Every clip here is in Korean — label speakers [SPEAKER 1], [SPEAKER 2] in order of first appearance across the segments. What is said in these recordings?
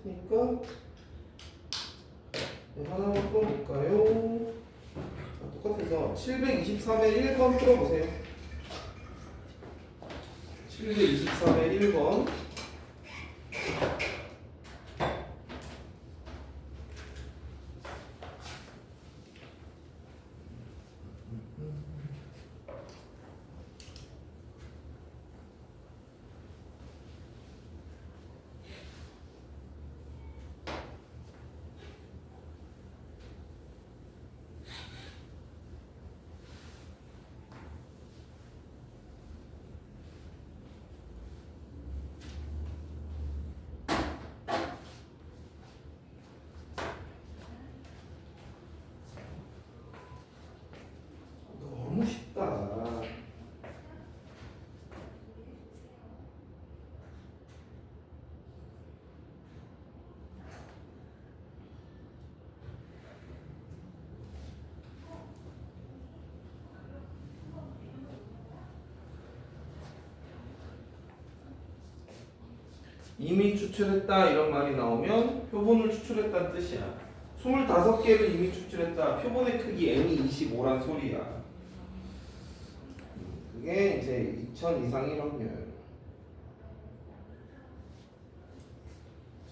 [SPEAKER 1] 똑같으니까 하나만 풀어볼까요? 똑같아서 723의 1번 풀어보세요. 723의 1번. 너무 쉽다. 이미 추출했다 이런 말이 나오면 표본을 추출했다는 뜻이야. 25개를 이미 추출했다. 표본의 크기 n이 25란 소리야. 그게 이제 2000 이상일 확률.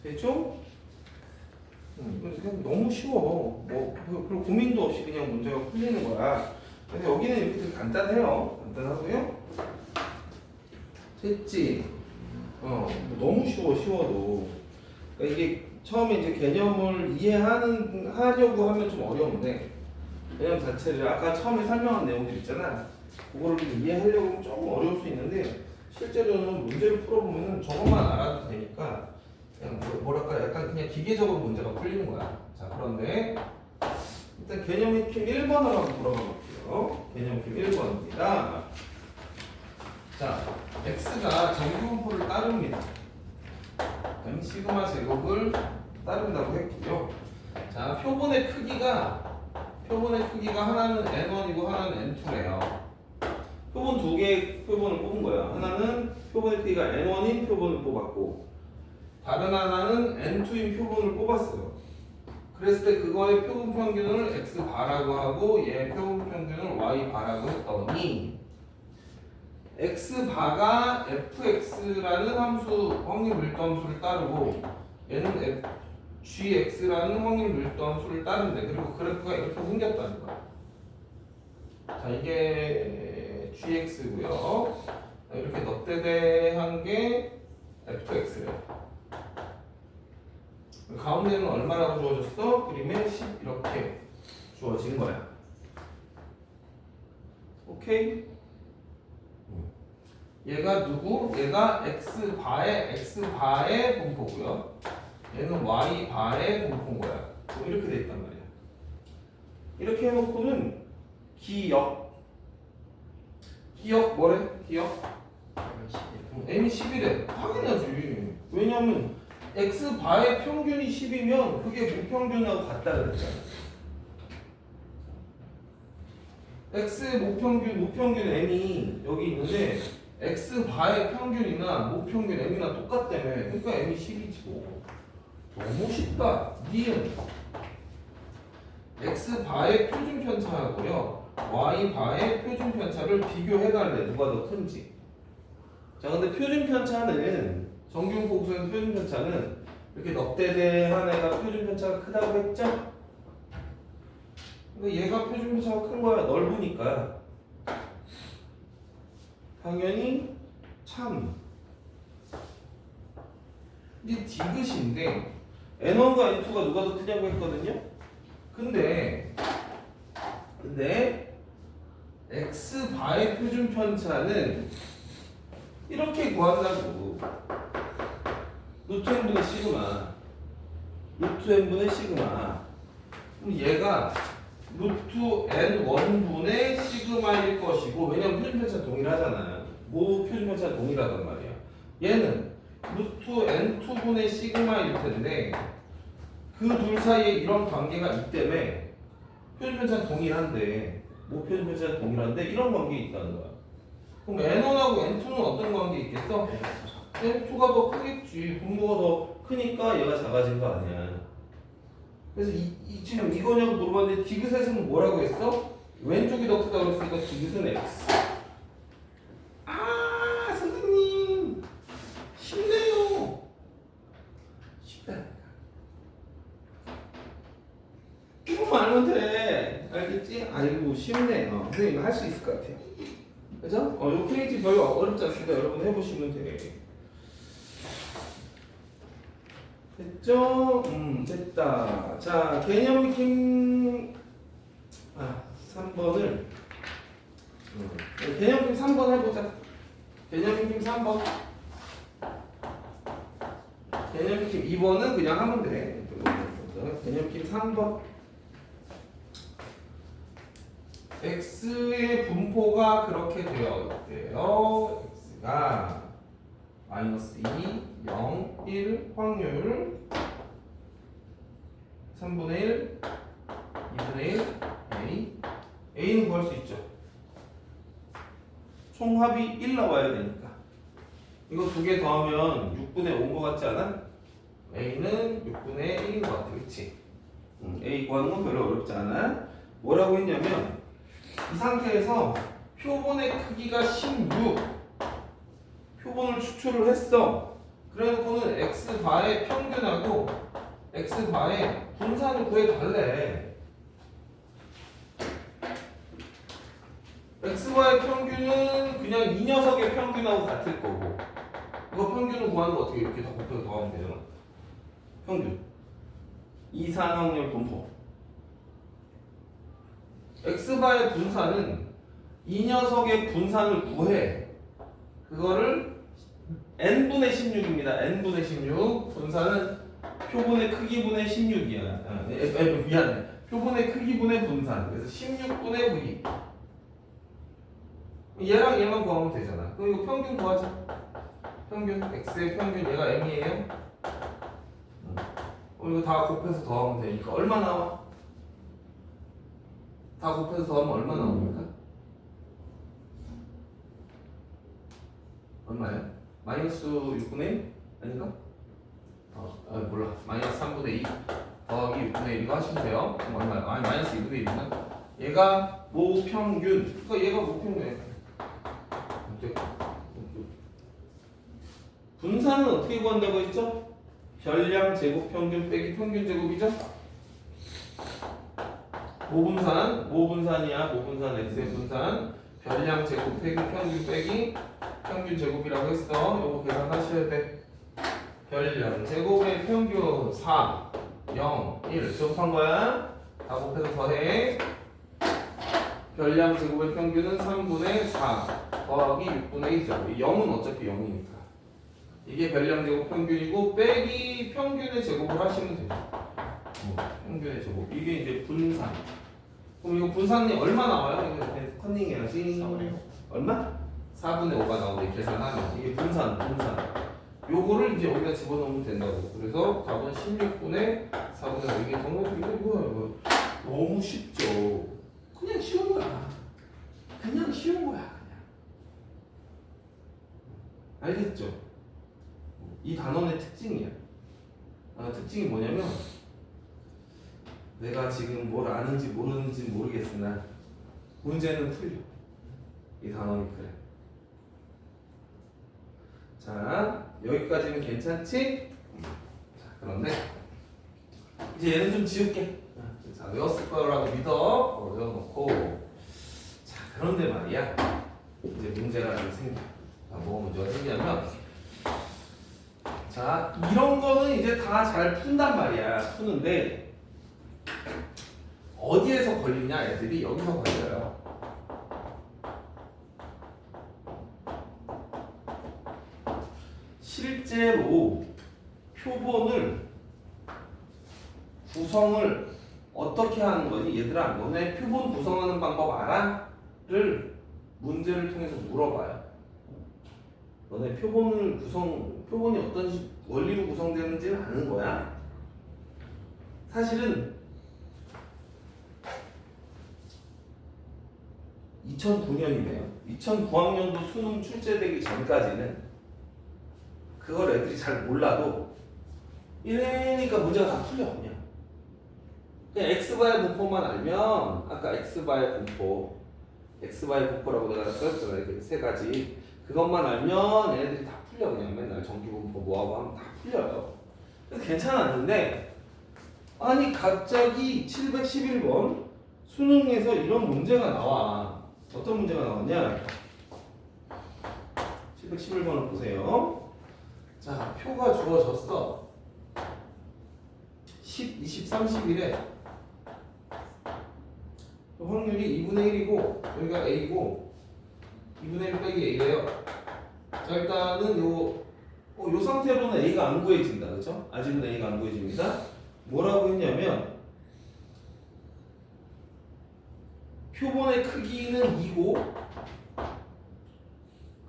[SPEAKER 1] 됐죠? 그냥 너무 쉬워. 그리고 고민도 없이 그냥 문제가 풀리는 거야. 그래서 여기는 이렇게 되게 간단해요. 간단하고요. 됐지? 너무 쉬워도. 그러니까 이게 처음에 이제 개념을 하려고 하면 좀 어려운데, 개념 자체를 아까 처음에 설명한 내용들 있잖아. 그거를 이해하려고 하면 조금 어려울 수 있는데, 실제로는 문제를 풀어보면 저것만 알아도 되니까, 그냥 뭐랄까, 약간 그냥 기계적으로 문제가 풀리는 거야. 자, 그런데, 일단 개념 핵심 1번을 한번 물어봐 볼게요. 개념 핵심 1번입니다. 자, x가 정규분포를 따릅니다. m 시그마 제곱을 따른다고 했고요. 자, 표본의 크기가 하나는 n1이고 하나는 n2래요. 표본 두 개의 표본을 뽑은 거야. 하나는 표본의 크기가 n1인 표본을 뽑았고, 다른 하나는 n2인 표본을 뽑았어요. 그랬을 때 그거의 표본 평균을 x 바라고 하고 얘 표본 평균을 y 바라고 했더니 x 바가 fx라는 함수 확률 밀도 함수를 따르고 얘는 gx라는 확률 밀도 함수를 따른대. 그리고 그래프가 이렇게 생겼다는 거야. 자, 이게 gx고요. 이렇게 넉대대한 게 fx래요. 가운데는 얼마라고 주어졌어? 그림에 10 이렇게 주어진 거야. 오케이? 얘가 누구? 얘가 x바의 분포고요. 얘는 y바의 분포인 거야. 이렇게 돼 있단 말이야. 이렇게 해놓고는 기역 뭐래? 기역? m이 10이래. 당연하지. 왜냐면 x바의 평균이 10이면 그게 무평균하고 같다 그랬잖아. x의 무평균 m이 여기 있는데 x바의 평균이나 무평균 m이나 똑같다며. 그러니까 m이 10이지 뭐. 너무 쉽다. 니은 x바의 표준 편차하고요 y바의 표준 편차를 비교해달래. 누가 더 큰지. 자, 근데 표준 편차는 정규분포 구성의 표준 편차는 이렇게 넉대대한 애가 표준 편차가 크다고 했죠? 그러니까 얘가 표준 편차가 큰 거야. 넓으니까. 당연히 참. 이게 디귿인데 n1과 n2가 누가 더 크냐고 했거든요. 근데 x바의 표준 편차는 이렇게 구한다고. 루트 n분의 시그마. 루트 n분의 시그마. 그럼 얘가 루트 n1분의 시그마일 것이고, 왜냐면 표준편차 동일하잖아. 모 표준편차 동일하단 말이야. 얘는 루트 n2분의 시그마일 텐데 그 둘 사이에 이런 관계가 있기 때문에 표준편차 동일한데, 모 표준편차 동일한데 이런 관계가 있다는 거야. 그럼 n1하고 n2는 어떤 관계 있겠어? 제곱수가 더 크겠지. 분모가 더 크니까 얘가 작아진 거 아니야. 그래서 지금 이거냐고 물어봤는데 디귿에서는 뭐라고 했어? 왼쪽이 더 크다고 했으니까 디귿은 x. 아 선생님 쉽네요. 쉽다니까. 이거만 알면 돼. 알겠지? 아이고 쉽네. 선생님 이거 할 수 있을 것 같아요. 그죠? 이거 크리에이티브 별로 어렵지 않습니다. 여러분 해보시면 돼. 됐죠? 됐다. 자, 개념 익힘 3번을 개념 익힘 3번 해보자. 개념 익힘 3번. 개념 익힘 2번은 그냥 하면 돼. 개념 익힘 3번. x의 분포가 그렇게 되어 있대요. x가 마이너스 2, 0, 1 확률 3분의 1, 2분의 1 a a는 구할 수 있죠. 총합이 1 나와야 되니까 이거 두 개 더하면 6분의 5인 것 같지 않아? a는 6분의 1인 것 같아. 그치? a 구하는 건 별로 어렵지 않아. 뭐라고 했냐면 이 상태에서 표본의 크기가 16 표본을 추출을 했어. 그래놓고는 x바의 평균하고 x바의 분산을 구해달래. x바의 평균은 그냥 이 녀석의 평균하고 같을 거고 이거 평균을 구하는 거 어떻게 이렇게 다 곱해서 더하면 되잖아. 평균 이산 확률 분포. x바의 분산은 이 녀석의 분산을 구해. 그거를 n분의 16입니다. n분의 16 분산은 표본의 크기분의 16이야. 미안해. 표본의 크기분의 분산. 그래서 16분의 v. 얘랑 얘만 구하면 되잖아. 그럼 이거 평균 구하자. 평균 x의 평균 얘가 m이에요. 이거 다 곱해서 더하면 되니까 얼마 나와? 다 곱해서 더하면 얼마 나옵니까? 얼마야? 마이너스 6분의 1? 아닌가? 몰라. 마이너스 3분의 2 더하기 6분의 1 이거 하시면 돼요. 그럼 얼마야? 아니 마이너스 2분의 1이면 얘가 모평균. 그러니까 얘가 모평균이야. 분산은 어떻게 구한다고 했죠? 별량 제곱 평균 빼기 평균 제곱이죠? 모분산이야. 모분산 x의 분산 별량 제곱 빼기 평균 빼기 평균 제곱이라고 했어. 요거 계산하셔야 돼. 별량 제곱의 평균 4, 0, 1 제곱한 거야. 다 곱해서 더해. 별량 제곱의 평균은 3분의 4 더하기 6분의 2죠. 0은 어차피 0이니까. 이게 별량 제곱 평균이고 빼기 평균의 제곱을 하시면 되죠. 평균의 제곱. 이게 이제 분산. 그럼 이거 분산이 얼마 나와요? 이거 컨닝해야지. 얼마? 4분의 5가 나오는데 계산하면 이게 분산. 요거를 이제 여기다 집어넣으면 된다고. 그래서 답은 16분의 4분의 5. 이게 이거 너무 쉽죠. 그냥 쉬운 거야. 그냥 알겠죠? 이 단원의 특징이야. 특징이 뭐냐면 내가 지금 뭘 아는지 모르는지 모르겠으나 문제는 풀려. 이 단원이 그래. 자, 여기까지는 괜찮지? 자, 그런데 이제 얘는 좀 지울게. 자, 외웠을 거라고 믿어. 외워놓고. 자, 그런데 말이야. 이제 문제가 좀 생겨. 뭐가 문제가 생기냐면, 자, 이런 거는 이제 다 잘 푼단 말이야. 푸는데 어디에서 걸리냐? 애들이 여기서 걸려요. 실제로 표본을 구성을 어떻게 하는 거니? 얘들아, 너네 표본 구성하는 방법 알아? 를 문제를 통해서 물어봐요. 너네 표본이 어떤 원리로 구성되는지는 아는 거야? 사실은 2009년이네요. 2009학년도 수능 출제되기 전까지는 그걸 애들이 잘 몰라도 이러니까 문제가 다 풀려 그냥 x바의 분포만 알면 아까 x바의 분포라고 내가 썼잖아요. 이렇게 세 가지 그것만 알면 얘네들이 다 풀려 그냥 맨날 전기분포 뭐하고 하면 다 풀려요. 그래서 괜찮았는데 아니 갑자기 711번 수능에서 이런 문제가 나와. 어떤 문제가 나왔냐? 711번을 보세요. 자, 표가 주어졌어. 10, 20, 30일에 확률이 2분의 1이고 여기가 A고 2분의 1 빼기 A래요. 자, 일단은 요 상태로는 A가 안 구해진다. 그죠? 아직은 A가 안 구해집니다. 뭐라고 했냐면 표본의 크기는 2고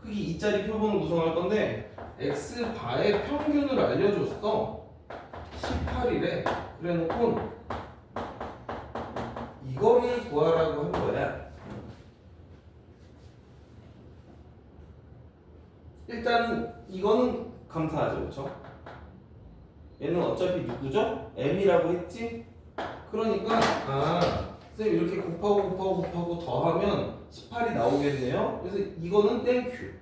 [SPEAKER 1] 크기 2짜리 표본을 구성할 건데 x바의 평균을 알려줬어. 18이래. 그래 놓고 이거를 구하라고 한 거야. 일단 이거는 감사하죠. 그렇죠? 얘는 어차피 누구죠? m이라고 했지? 그러니까 선생님 이렇게 곱하고 더하면 18이 나오겠네요. 그래서 이거는 땡큐.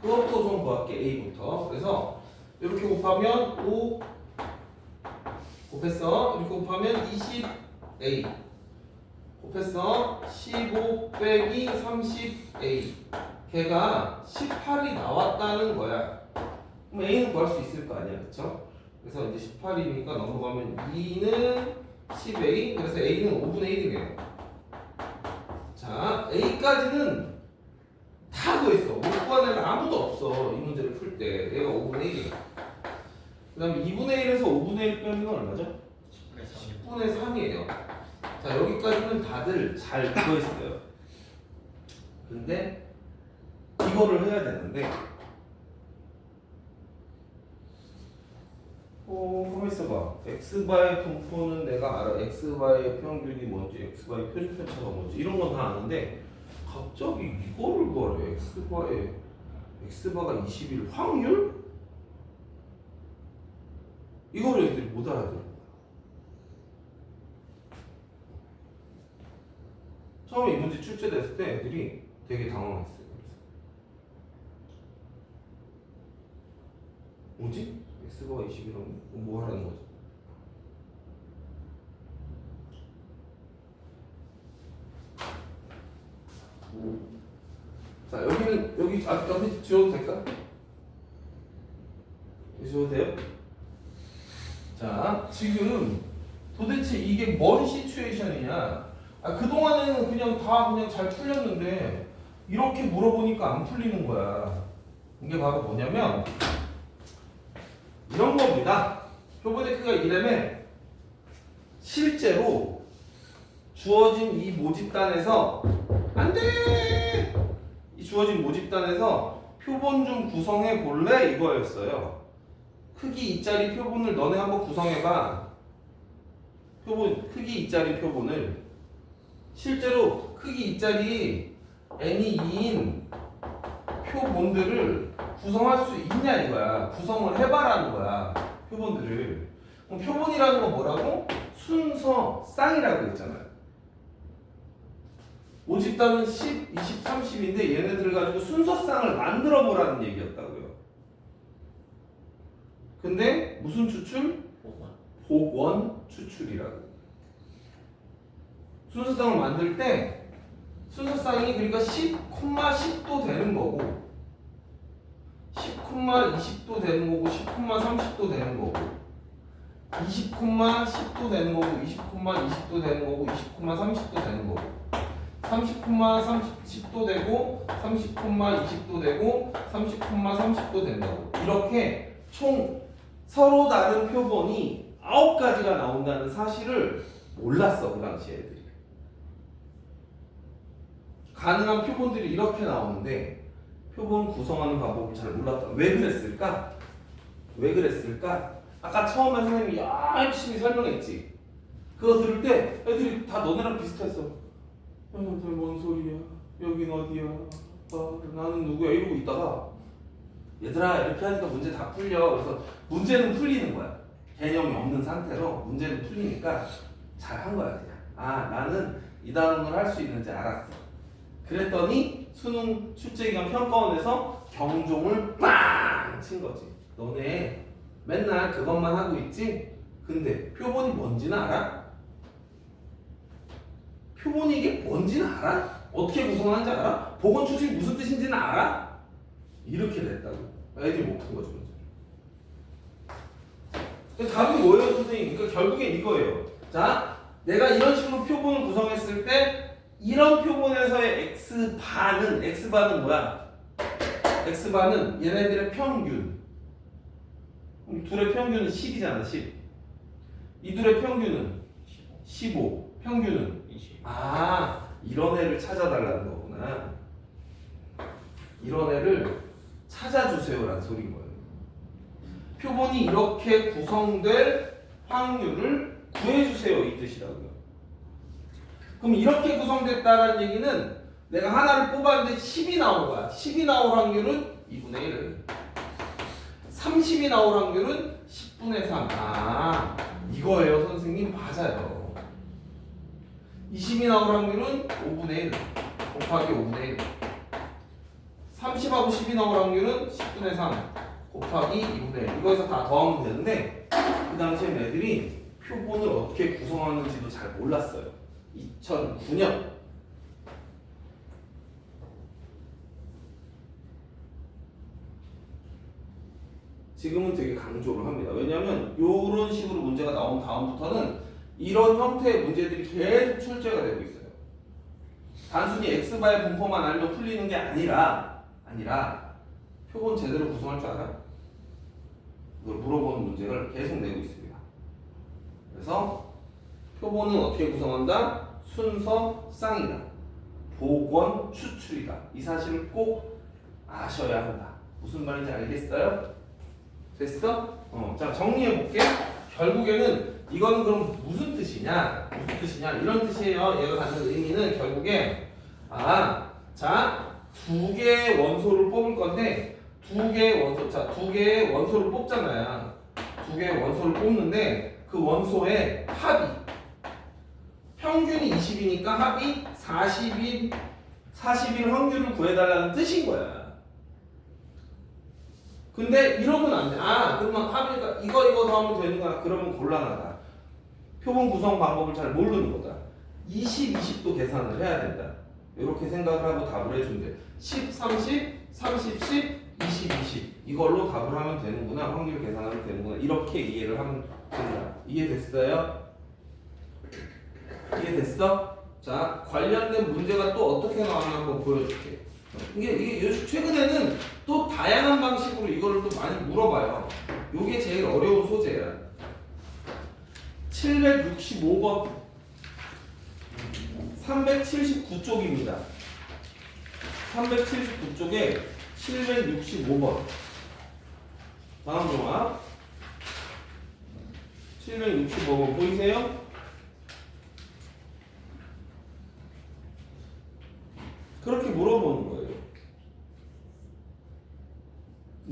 [SPEAKER 1] 그것도 좀 구할게. A부터. 그래서 이렇게 곱하면 5 곱했어. 이렇게 곱하면 20A 곱했어. 15 빼기 30A 걔가 18이 나왔다는 거야. 그럼 A는 구할 수 있을 거 아니야. 그쵸? 그래서 이제 18이니까 넘어가면 2는 10A 그래서 A는 5분의 1이네요. 자, A까지는 다 구했어. 못 구한 애가 아무도 없어. 이 문제를 풀 때 얘가 5분의 1이야. 그 다음에 2분의 1에서 5분의 1 빼면 얼마죠? 10분의 3이에요. 자, 여기까지는 다들 잘 구했어요. 근데 이거를 해야 되는데 가만 있어봐. x바의 분포는 내가 알아. x바의 평균이 뭔지, x바의 표준편차가 뭔지 이런 건 다 아는데 갑자기 이거를 구하래. x바가 21 확률? 이거를 애들이 못 알아들은 거야. 처음에 이 문제 출제됐을 때 애들이 되게 당황했어요. 뭐지? x바가 21이라면 뭐 하라는 거지? 자, 여기 앞에 지워도 될까? 지워도 돼요? 자, 지금 도대체 이게 뭔 시츄에이션이냐? 그동안에는 그냥 잘 풀렸는데 이렇게 물어보니까 안 풀리는 거야. 이게 바로 뭐냐면 이런 겁니다. 표본의 크기가 이래면 실제로 주어진 이 모집단에서 안 돼! 이 주어진 모집단에서 표본 좀 구성해 볼래? 이거였어요. 크기 2짜리 표본을 너네 한번 구성해봐. 크기 2짜리 표본을 실제로 크기 2짜리 n이 2인 표본들을 구성할 수 있냐 이거야. 구성을 해봐라는 거야. 표본들을. 그럼 표본이라는 건 뭐라고? 순서 쌍이라고 했잖아요. 모집단은 10, 20, 30인데 얘네들을 가지고 순서쌍을 만들어 보라는 얘기였다고요. 근데 무슨 추출? 복원 추출이라고. 순서쌍을 만들 때 순서쌍이 그러니까 10,10도 되는 거고 10,20도 되는 거고 10,30도 되는 거고 20,10도 되는 거고 20,20도 되는 거고 20,30도 되는 거고 30,30도 되고 30,20도 되고 30,30도 된다고. 이렇게 총 서로 다른 표본이 9가지가 나온다는 사실을 몰랐어. 그 당시 애들이. 가능한 표본들이 이렇게 나오는데 표본 구성하는 방법을 잘 몰랐다. 왜 그랬을까? 왜 그랬을까? 아까 처음에 선생님이 열심히 설명했지. 그거 들을 때 애들이 다 너네랑 비슷했어. 너희들 뭔 소리야? 여긴 어디야? 나는 누구야? 이러고 있다가 얘들아 이렇게 하니까 문제 다 풀려. 그래서 문제는 풀리는 거야. 개념이 없는 상태로 문제는 풀리니까 잘한 거야 그냥. 아 나는 이 단원을 할 수 있는지 알았어. 그랬더니 수능 출제기간 평가원에서 경종을 빵 친 거지. 너네 맨날 그것만 하고 있지? 근데 표본이 뭔지는 알아? 표본이 이게 뭔지는 알아? 어떻게 구성하는지 알아? 보건 추측이 무슨 뜻인지는 알아? 이렇게 됐다고. 애들이 못 푼 거죠. 답이 뭐예요, 선생님? 그러니까 결국엔 이거예요. 자, 내가 이런 식으로 표본을 구성했을 때 이런 표본에서의 x반은 뭐야? x반은 얘네들의 평균. 둘의 평균은 10이잖아, 10. 이 둘의 평균은 15. 평균은
[SPEAKER 2] 20.
[SPEAKER 1] 아, 이런 애를 찾아달라는 거구나. 이런 애를 찾아주세요라는 소리인 거예요. 표본이 이렇게 구성될 확률을 구해주세요 이 뜻이라고요. 그럼 이렇게 구성됐다라는 얘기는 내가 하나를 뽑았는데 10이 나온 거야. 10이 나올 확률은 2분의 1. 30이 나올 확률은 10분의 3. 아, 이거예요 선생님. 맞아요. 20이 나올 확률은 5분의 1 곱하기 5분의 1. 30하고 10이 나올 확률은 10분의 3 곱하기 2분의 1. 이거에서 다 더하면 되는데 그 당시엔 애들이 표본을 어떻게 구성하는지도 잘 몰랐어요. 2009년. 지금은 되게 강조를 합니다. 왜냐하면 이런 식으로 문제가 나온 다음부터는 이런 형태의 문제들이 계속 출제가 되고 있어요. 단순히 x바의 분포만 알면 풀리는 게 아니라 표본 제대로 구성할 줄 알아? 이걸 물어보는 문제를 계속 내고 있습니다. 그래서 표본은 어떻게 구성한다? 순서 쌍이다. 복원 추출이다. 이 사실을 꼭 아셔야 한다. 무슨 말인지 알겠어요? 됐어? 자 정리해 볼게. 결국에는 이건 그럼 무슨 뜻이냐? 이런 뜻이에요. 얘가 갖는 의미는 결국에 자 두 개의 원소를 뽑을 건데 두 개의 원소를 뽑잖아요. 두 개의 원소를 뽑는데 그 원소의 합이 평균이 20이니까 합이 40인 확률을 구해달라는 뜻인 거야. 근데 이러면 안 돼. 그러면 합이니까 이거 더하면 되는 거야. 그러면 곤란하다. 표본 구성 방법을 잘 모르는 거다. 20, 20도 계산을 해야 된다. 이렇게 생각을 하고 답을 해준대. 10, 30, 30, 10, 20, 20 이걸로 답을 하면 되는구나. 확률 계산하면 되는구나. 이렇게 이해를 하면 된다. 이해됐어요? 이해됐어? 자, 관련된 문제가 또 어떻게 나왔나 한번 보여줄게. 이게 최근에는 또 다양한 방식으로 이거를 또 많이 물어봐요. 이게 제일 어려운 소재야. 765번 379쪽입니다. 379쪽에 765번 다음 종합 765번 보이세요? 그렇게 물어보는 거예요.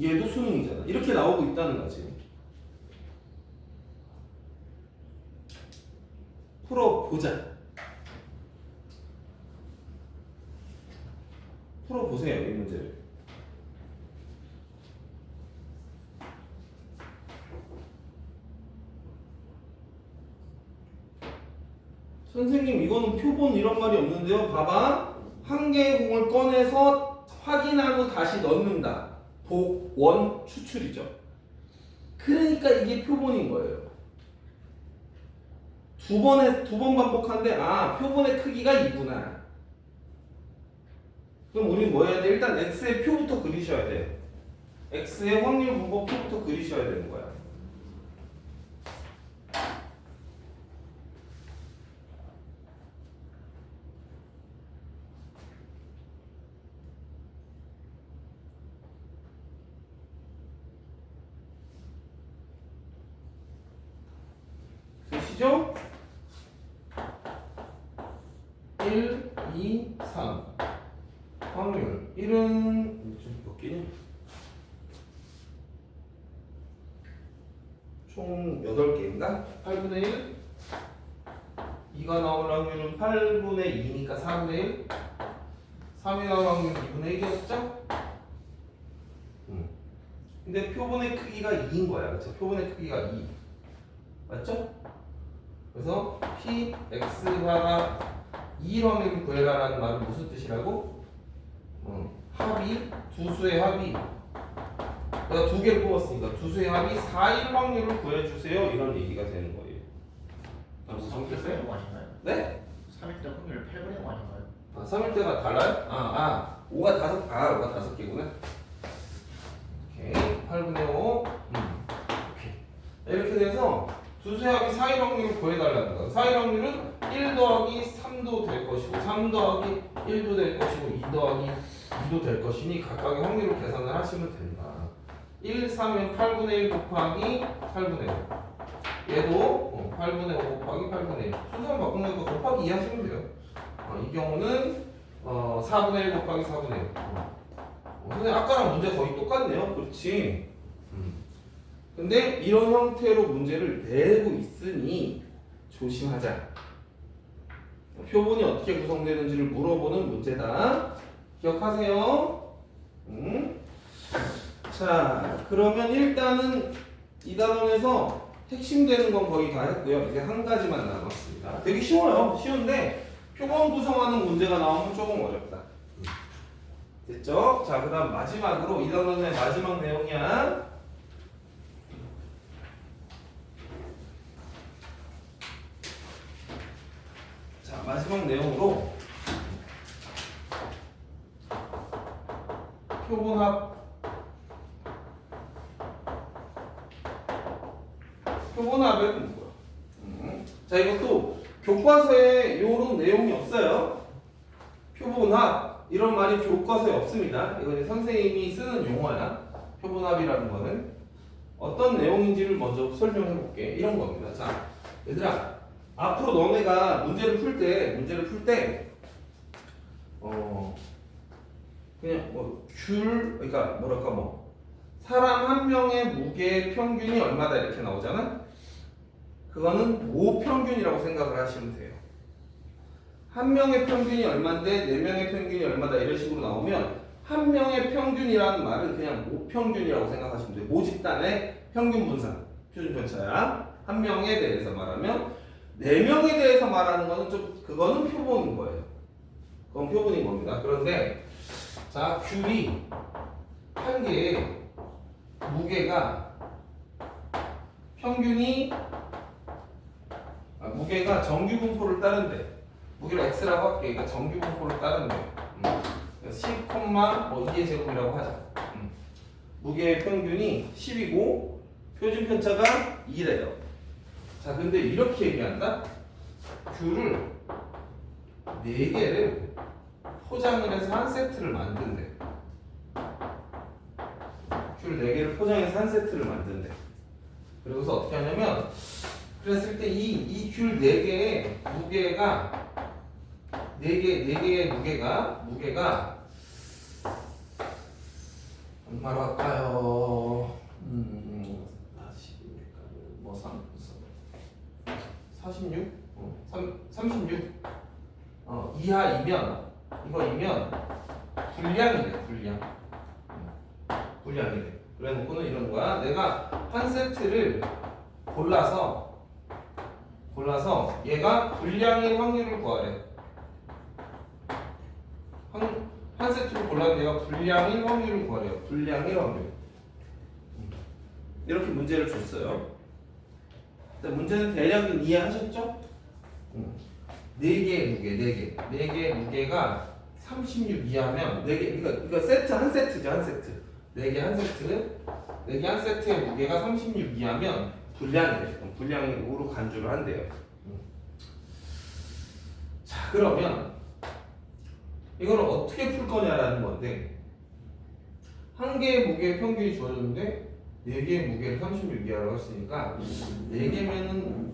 [SPEAKER 1] 얘도 수능이잖아. 이렇게 나오고 있다는 거지. 풀어보자. 풀어보세요, 이 문제를. 선생님, 이거는 표본 이런 말이 없는데요. 봐봐. 한 개의 공을 꺼내서 확인하고 다시 넣는다. 복원 추출이죠. 그러니까 이게 표본인 거예요. 두 번 반복한데 표본의 크기가 이구나. 그럼 우리는 뭐 해야 돼? 일단 x의 표부터 그리셔야 돼. x의 확률 분포 표부터 그리셔야 되는 거야. 되시죠? 1, 2, 3 확률 1은 좀 몇 개냐? 총 8개인가? 8분의 1 2가 나올 확률은 8분의 2니까 4분의 1 3이 나올 확률은 2분의 1이었죠? 근데 표본의 크기가 2인 거야. 그렇죠? 표본의 크기가 2 맞죠? 그래서 p x가 2일 확률을 구해라라는 말은 무슨 뜻이라고? 합이 두 수의 합이 내가 2개를 뽑았으니까 두 수의 합이 4일 확률을 구해주세요 이런 얘기가 되는 거예요. 무슨 정했어요?
[SPEAKER 2] 거 아닌가요?
[SPEAKER 1] 네?
[SPEAKER 2] 3일 때 확률을 8분의 5 아닌가요?
[SPEAKER 1] 3일 때가 달라요? 5가 5개구나. 오케이 8분의 5 오케이. 이렇게 돼서 두 수의 합이 4일 확률을 구해달라는 거예요. 4일 확률은 1 더하기 3도 될 것이고 3 더하기 1도 될 것이고 2 더하기 2도 될 것이니 각각의 확률을 계산을 하시면 된다. 1, 3은 8분의 1 곱하기 8분의 5 얘도 8분의 5 곱하기 8분의 1 순서 바꾸는 거 곱하기 2 하시면 돼요. 이 경우는 4분의 1 곱하기 4분의 1 선생님 아까랑 문제 거의 똑같네요. 그렇지. 근데 이런 형태로 문제를 내고 있으니 조심하자. 표본이 어떻게 구성되는지를 물어보는 문제다. 기억하세요. 자, 그러면 일단은 이 단원에서 핵심 되는 건 거의 다 했고요. 이제 한 가지만 남았습니다. 되게 쉬워요. 쉬운데 표본 구성하는 문제가 나오면 조금 어렵다. 됐죠? 자, 그 다음 마지막으로 이 단원의 마지막 내용이야. 자, 마지막 내용으로 표본합은 뭐야? 자, 이것도 교과서에 이런 내용이 없어요. 표본합 이런 말이 교과서에 없습니다. 이건 선생님이 쓰는 용어야. 표본합이라는 거는 어떤 내용인지를 먼저 설명해 볼게. 이런 겁니다. 자, 얘들아, 앞으로 너네가 문제를 풀 때 그냥 그러니까 뭐랄까 사람 한 명의 무게 평균이 얼마다 이렇게 나오잖아. 그거는 모평균이라고 생각을 하시면 돼요. 한 명의 평균이 얼마인데 네 명의 평균이 얼마다 이런 식으로 나오면 한 명의 평균이라는 말은 그냥 모평균이라고 생각하시면 돼요. 모집단의 평균 분산, 표준 편차야. 한 명에 대해서 말하면 네 명에 대해서 말하는 거는 그거는 표본인 거예요. 그건 표본인 겁니다. 그런데 자, 귤이 한 개의 무게가 평균이 무게가 정규 분포를 따른대. 무게를 x라고 할게. 그러니까 정규 분포를 따른대. 10,2의 제곱이라고 하자. 무게의 평균이 10이고 표준 편차가 2래요. 자, 근데 이렇게 얘기한다. 귤을 4개를 포장을 해서 한 세트를 만든대. 귤 4개를 포장해서 한 세트를 만든대. 그리고서 어떻게 하냐면 그랬을 때 이 귤 4개의 무게가 4개의 무게가 얼마로 할까요? 46? 36? 이하이면 이거이면 불량이래. 불량이래. 그래 놓고는 이런 거야. 내가 한 세트를 골라서 얘가 불량일 확률을 구하래. 한 세트를 골라서 내가 불량일 확률을 구하래요. 불량일 확률. 이렇게 문제를 줬어요. 문제는 대략은 이해하셨죠? 4개의 무게가 36 이하면 4개, 그러니까 세트 한 세트죠. 한 세트. 4개 한 세트의 무게가 36 이하면 불량이래요. 불량으로 간주를 한대요. 자, 그러면 이걸 어떻게 풀 거냐라는 건데, 한 개의 무게의 평균이 주어졌는데 4개의 무게를 36 이하라고 했으니까 4개면은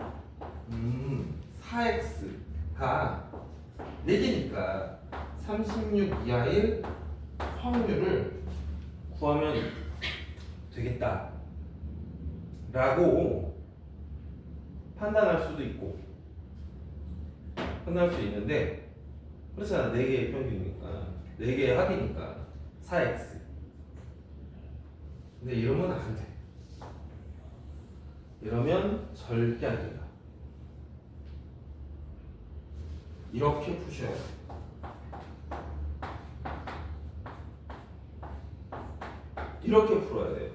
[SPEAKER 1] 4x가 4개니까 36 이하의 확률을 구하면 되겠다. 라고 판단할 수도 있고 판단할 수 있는데 그렇잖아. 4개의 평균이니까 4개의 합이니까 4x. 근데 이러면 안 돼. 이러면 절대 안 된다. 이렇게 푸셔야 돼. 이렇게 풀어야 돼요.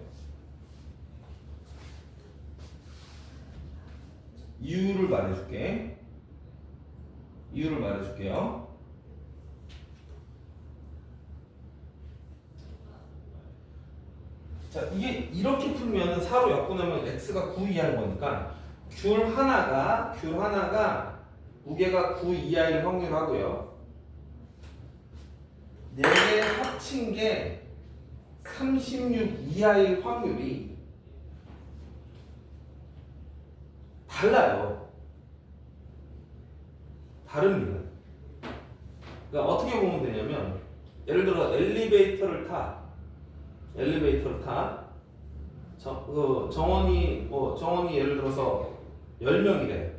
[SPEAKER 1] 이유를 말해줄게. 이유를 말해줄게요. 자, 이게 이렇게 풀면은 4로 약분하면 x가 9 이하인 거니까 귤 하나가 무게가 9 이하일 확률하고요. 4개 합친 게 36 이하일 확률이 달라요. 다릅니다. 그러니까 어떻게 보면 되냐면 예를 들어 엘리베이터를 타. 정원이 예를 들어서 10명이래.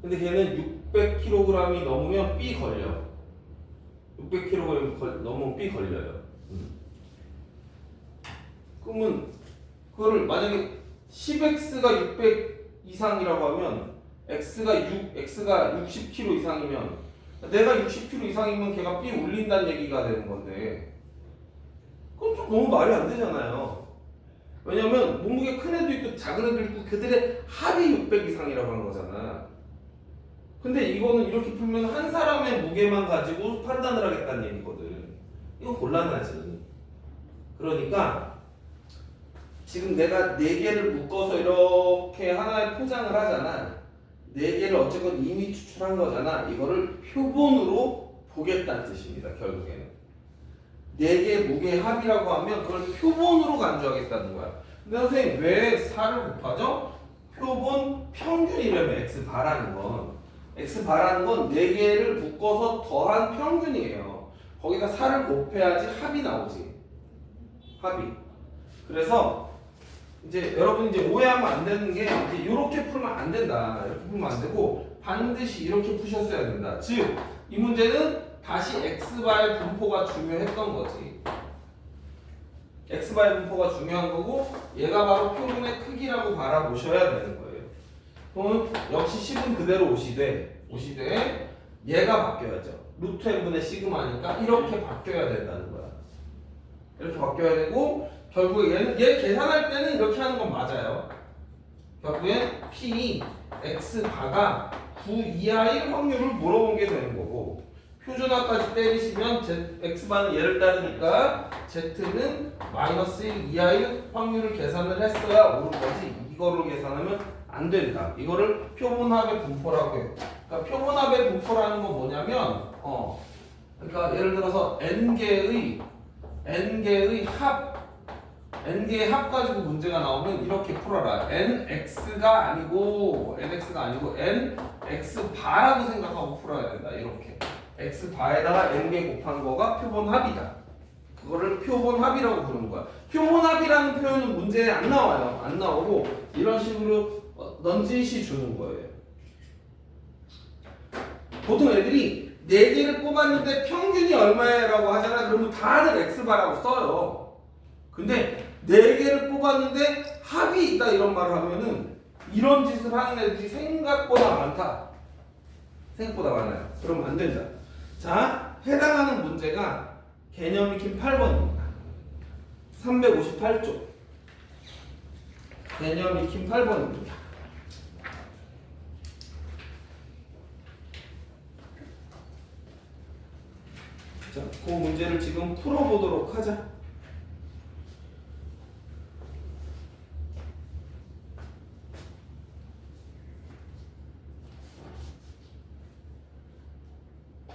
[SPEAKER 1] 근데 걔는 600kg이 넘으면 삐 걸려. 600kg 넘으면 삐 걸려요. 그러면 그거를 만약에 10x가 600 이상이라고 하면 x가 60kg 이상이면 내가 60kg 이상이면 걔가 삐 울린다는 얘기가 되는 건데 그럼 좀 너무 말이 안 되잖아요. 왜냐면 몸무게 큰 애도 있고 작은 애도 있고 그들의 합이 600 이상이라고 하는 거잖아. 근데 이거는 이렇게 풀면 한 사람의 무게만 가지고 판단을 하겠다는 얘기거든. 이거 곤란하지. 그러니까 지금 내가 4개를 묶어서 이렇게 하나의 포장을 하잖아. 4개를 어쨌건 이미 추출한 거잖아. 이거를 표본으로 보겠다는 뜻입니다. 결국에는 4개 무게 합이라고 하면 그걸 표본으로 간주하겠다는 거야. 근데 선생님 왜 4를 곱하죠? 표본 평균이라면 x바라는 건 4개를 묶어서 더한 평균이에요. 거기다 4를 곱해야지 합이 나오지. 합이. 그래서 이제 여러분이 이제 오해하면 안 되는 게 이제 이렇게 풀면 안 된다. 이렇게 풀면 안 되고 반드시 이렇게 푸셨어야 된다. 즉, 이 문제는 다시 x바의 분포가 중요했던 거지. x바의 분포가 중요한 거고 얘가 바로 표본의 크기라고 바라보셔야 되는 거예요. 그럼 역시 10은 그대로 오시되 얘가 바뀌어야죠. 루트 n분의 시그마니까 이렇게 바뀌어야 된다는 거야. 이렇게 바뀌어야 되고 결국에 얘 계산할 때는 이렇게 하는 건 맞아요. 결국엔 P, X바가 9 이하일 확률을 물어본 게 되는 거고 표준화까지 때리시면 X바는 얘를 따르니까 Z는 마이너스 1 이하일 확률을 계산을 했어야 옳은 거지. 이거를 계산하면 안 된다. 이거를 표본합의 분포라고 해요. 그러니까 표본합의 분포라는 건 뭐냐면 그러니까 예를 들어서 n개의 합 가지고 문제가 나오면 이렇게 풀어라. nx가 아니고 nx바라고 생각하고 풀어야 된다. 이렇게 x바에다가 n개 곱한 거가 표본합이다. 그거를 표본합이라고 부르는 거야. 표본합이라는 표현은 문제에 안 나와요. 안 나오고 이런 식으로 넌지시 주는 거예요. 보통 애들이 4개를 뽑았는데 평균이 얼마야라고 하잖아. 그러면 다들 x바라고 써요. 근데 4개를 뽑았는데 합이 있다 이런 말을 하면은 이런 짓을 하는 애들이 생각보다 많다. 생각보다 많아요. 그러면 안 된다. 자, 해당하는 문제가 개념 익힘 8번입니다. 358쪽. 개념 익힘 8번입니다. 자, 그 문제를 지금 풀어보도록 하자.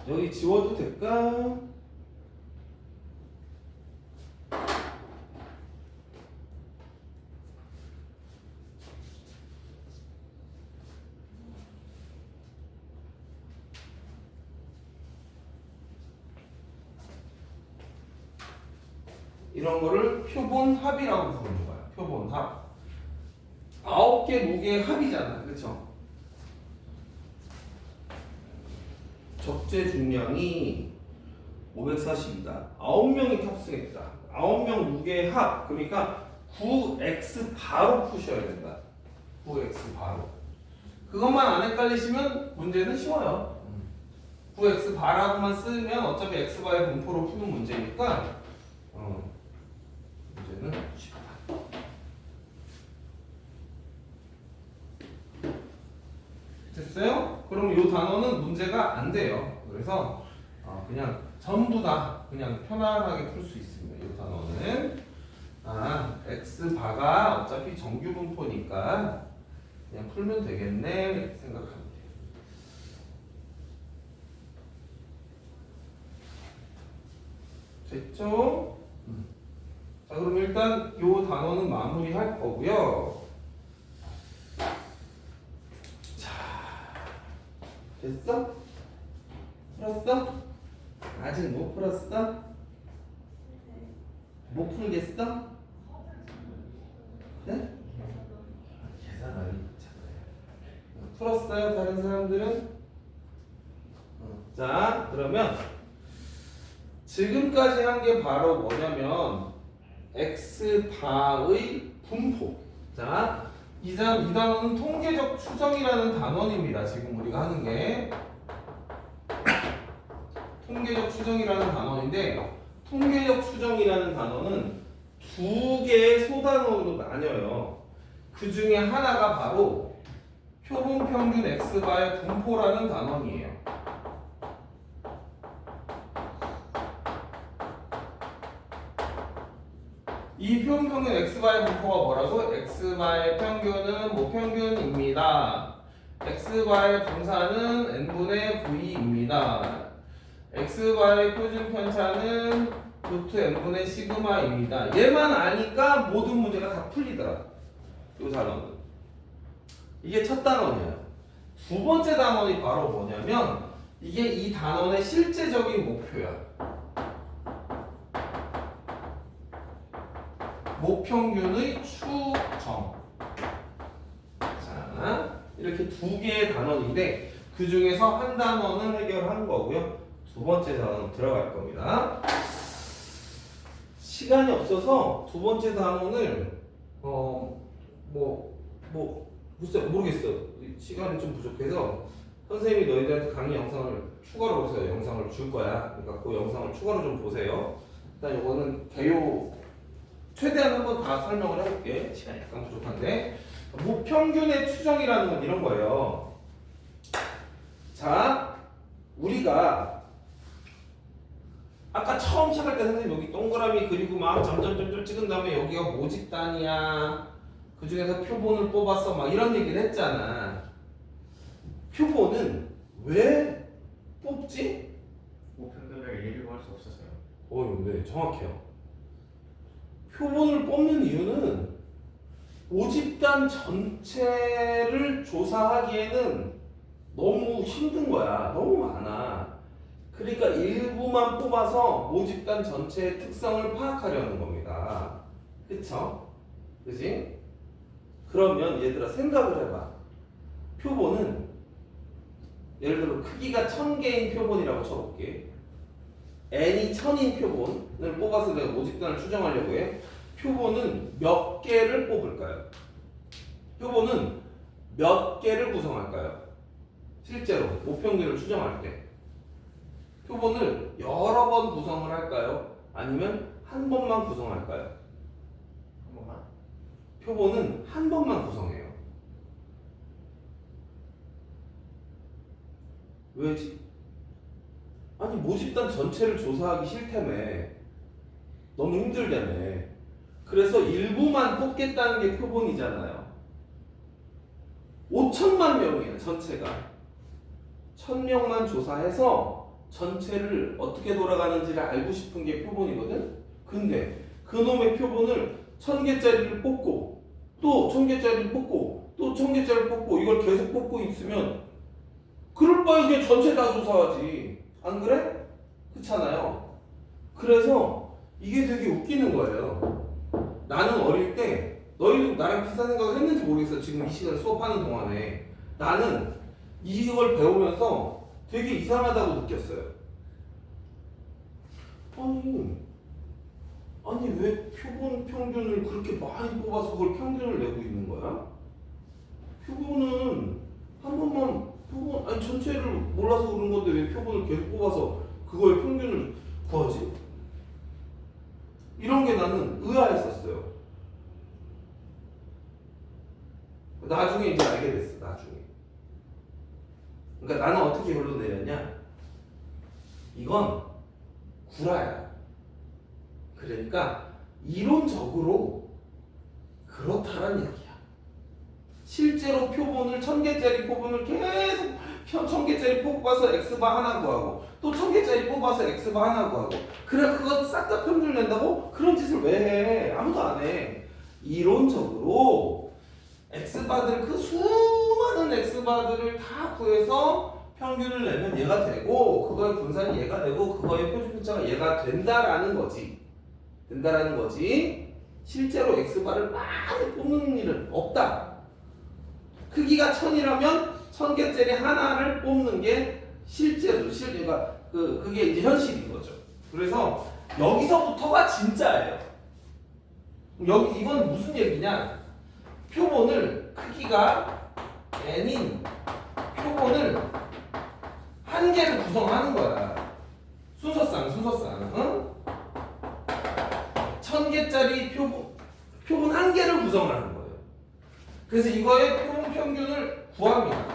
[SPEAKER 1] 여기 지워도 될까? 이런 거를 표본합이라고 부르는 거야. 표본합. 9개 무게의 합이잖아. 그쵸? 적재 중량이 540이다. 9명이 탑승했다. 9명 무게의 합. 그러니까 9x 바로 푸셔야 된다. 9x 바로. 그것만 안 헷갈리시면 문제는 쉬워요. 9x 바라고만 쓰면 어차피 x바의 분포로 푸는 문제니까 문제는 쉽다. 됐어요? 그럼 이 단어는 문제가 안 돼요. 그래서 그냥 전부 다 그냥 편안하게 풀 수 있습니다. 이 단어는 x바가 어차피 정규 분포니까 그냥 풀면 되겠네 이렇게 생각하면 돼요. 됐죠? 자, 그럼 일단 이 단어는 마무리할 거고요. 자, 됐어? 풀었어? 아직 못 풀었어? 못 풀겠어? 네? 계산하기 귀찮아요. 풀었어요? 다른 사람들은? 자, 그러면 지금까지 한 게 바로 뭐냐면 x바의 분포. 자, 이 단어는 통계적 추정이라는 단원입니다. 지금 우리가 하는 게 통계적 추정이라는 단원인데, 통계적 추정이라는 단어는 두 개의 소단원으로 나뉘어요. 그 중에 하나가 바로 표본 평균 x바의 분포라는 단원이에요. 이 표본 평균 x바의 분포가 뭐라고? x바의 평균은 모평균입니다. x바의 분산은 n분의 v입니다. x바의 표준 편차는 루트 n분의 시그마입니다. 얘만 아니까 모든 문제가 다 풀리더라. 이 단어는. 이게 첫 단원이에요. 두 번째 단원이 바로 뭐냐면 이게 이 단원의 실제적인 목표야. 모평균의 추정. 자, 이렇게 두 개의 단원인데 그 중에서 한 단원은 해결한 거고요. 두 번째 단원 들어갈 겁니다. 시간이 없어서 두 번째 단원을 글쎄 모르겠어. 시간이 좀 부족해서 선생님이 너희들한테 강의 영상을 추가로 해서 영상을 줄 거야. 그러니까 그 영상을 추가로 좀 보세요. 일단 이거는 개요 최대한 한번 다 설명을 해볼게. 시간이 약간 부족한데 모평균의 추정이라는 건 이런 거예요. 자, 우리가 아까 처음 시작할 때 선생님 여기 동그라미 그리고 막 점점점점 찍은 다음에 여기가 모집단이야. 그 중에서 표본을 뽑았어. 막 이런 얘기를 했잖아. 표본은 왜 뽑지?
[SPEAKER 2] 모평균을 일일이 구할 수 없어서요.
[SPEAKER 1] 네, 정확해요. 표본을 뽑는 이유는 모집단 전체를 조사하기에는 너무 힘든 거야. 너무 많아. 그러니까 일부만 뽑아서 모집단 전체의 특성을 파악하려는 겁니다. 그쵸? 그지? 그러면 얘들아 생각을 해봐. 표본은 예를 들어 크기가 1000개인 표본이라고 쳐볼게. n이 1000인 표본을 뽑아서 내가 모집단을 추정하려고 해. 표본은 몇 개를 뽑을까요? 표본은 몇 개를 구성할까요? 실제로 모평균을 추정할 때 표본을 여러 번 구성을 할까요? 아니면 한 번만 구성할까요?
[SPEAKER 2] 한 번만.
[SPEAKER 1] 표본은 한 번만 구성해요. 왜지? 아니 모집단 전체를 조사하기 싫다며. 너무 힘들다며. 그래서 일부만 뽑겠다는 게 표본이잖아요. 5천만 명이에요 전체가. 1000명만 조사해서 전체를 어떻게 돌아가는지를 알고 싶은 게 표본이거든. 근데 그놈의 표본을 1000개짜리를 뽑고 또 1000개짜리를 뽑고 또 1000개짜리를 뽑고 이걸 계속 뽑고 있으면 그럴 바에 그냥 전체 다 조사하지. 안 그래? 그렇잖아요. 그래서 이게 되게 웃기는 거예요. 나는 어릴 때 너희도 나랑 비슷한 생각을 했는지 모르겠어. 지금 이 시간 수업하는 동안에 나는 이걸 배우면서 되게 이상하다고 느꼈어요. 아니 왜 표본 평균을 그렇게 많이 뽑아서 그걸 평균을 내고 있는 거야? 표본은 한 번만 표본 아니 전체를 몰라서 그런 건데 왜 표본을 계속 뽑아서 그거의 평균을 구하지? 이런 게 나는 의아했었어요. 나중에 이제 알게 됐어. 나중에. 그러니까 나는 어떻게 결론 내렸냐? 이건 구라야. 그러니까 이론적으로 그렇다는 얘기야. 실제로 표본을 1000개짜리 표본을 계속 1000개짜리 뽑아서 X바 하나 구하고 또 1000개짜리 뽑아서 X바 하나 구하고 그래 그거 싹 다 평균 낸다고? 그런 짓을 왜 해? 아무도 안 해. 이론적으로 X바들 그 수많은 X바들을 다 구해서 평균을 내면 얘가 되고 그거의 분산이 얘가 되고 그거의 표준분자가 얘가 된다라는 거지. 된다라는 거지. 실제로 X바를 많이 뽑는 일은 없다. 크기가 1000이라면 1000개짜리 하나를 뽑는 게 실제로 그러니까 그게 이제 현실인 거죠. 그래서 여기서부터가 진짜예요. 이건 무슨 얘기냐? 표본을 크기가 n인 표본을 한 개를 구성하는 거야. 순서상, 응? 1000개짜리 표본 한 개를 구성하는 거예요. 그래서 이거의 표본 평균을 구합니다.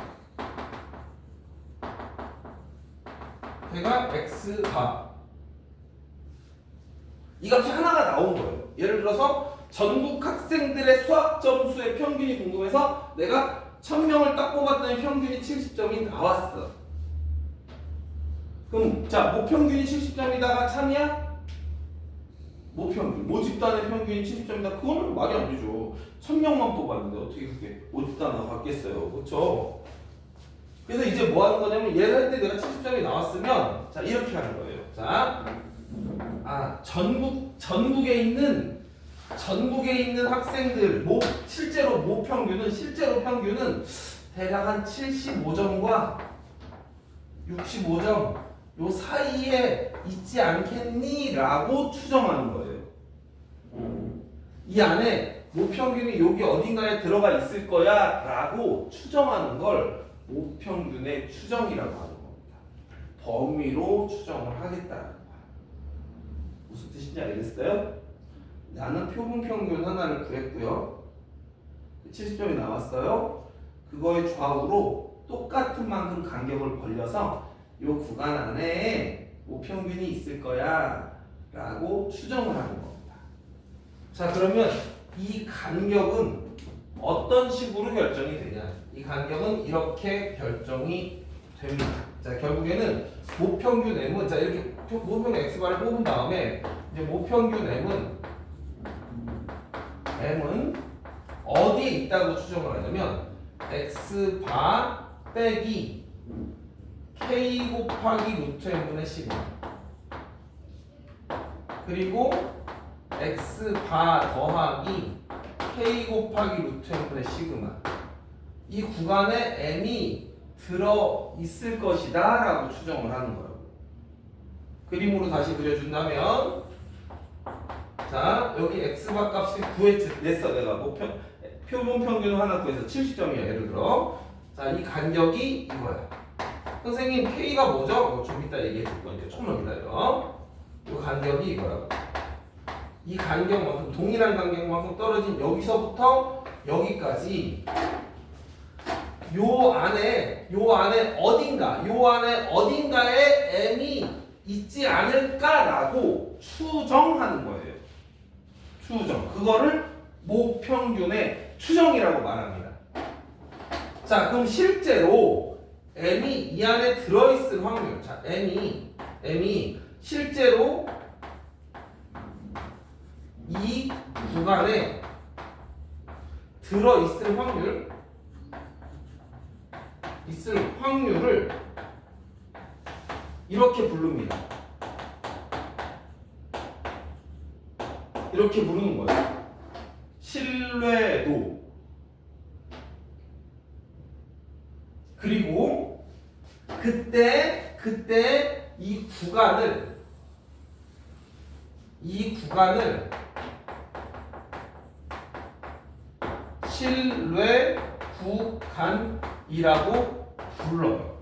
[SPEAKER 1] 걔가 X바. 이 값이 하나가 나온 거예요. 예를 들어서 전국 학생들의 수학 점수의 평균이 궁금해서 내가 1000명을 딱 뽑았더니 평균이 70점이 나왔어. 그럼 자, 모평균이 70점이다가 참이야? 모평균, 모집단의 평균이 70점이다. 그거는 말이 안 되죠. 1000명만 뽑았는데 어떻게 그게 모집단하고 같겠어요. 그렇죠? 그래서 이제 뭐 하는 거냐면 얘를 할 때 내가 70점이 나왔으면 자, 이렇게 하는 거예요. 자, 전국에 있는 학생들 실제로 평균은 대략 한 75점과 65점 요 사이에 있지 않겠니? 라고 추정하는 거예요. 이 안에 모평균이 여기 어딘가에 들어가 있을 거야 라고 추정하는 걸 모평균의 추정이라고 하는 겁니다. 범위로 추정을 하겠다는 거야. 무슨 뜻인지 알겠어요? 나는 표본 평균 하나를 구했고요. 70점이 나왔어요. 그거의 좌우로 똑같은 만큼 간격을 벌려서 이 구간 안에 모평균이 있을 거야 라고 추정을 하는 겁니다. 자, 그러면 이 간격은 어떤 식으로 결정이 되냐? 이 간격은 이렇게 결정이 됩니다. 자, 결국에는 모평균 M은 자 이렇게 모평균 X바를 뽑은 다음에 이제 모평균 M은 어디에 있다고 추정을 하냐면 X바 빼기 K 곱하기 루트 M분의 시그마 그리고 X바 더하기 K 곱하기 루트 M분의 시그마 이 구간에 M이 들어 있을 것이다 라고 추정을 하는 거라고. 그림으로 다시 그려준다면 자 여기 X바 값을 냈어. 내가 표본 평균을 하나 구해서 70점이야 예를 들어. 자 이 간격이 이거야. 선생님 K가 뭐죠? 좀 이따 얘기해 줄 거니까 조금만 기다려. 이 간격이 이거라고. 이 간격만큼 동일한 간격만큼 떨어진 여기서부터 여기까지 요 안에 어딘가에 M이 있지 않을까라고 추정하는 거예요. 추정. 그거를 모평균의 추정이라고 말합니다. 자, 그럼 실제로 M이 이 안에 들어있을 확률. 자, M이 실제로 이 구간에 들어있을 확률을 이렇게 부릅니다. 이렇게 부르는 거예요. 신뢰도 그리고 그때 이 구간을 신뢰 구간이라고 불러요.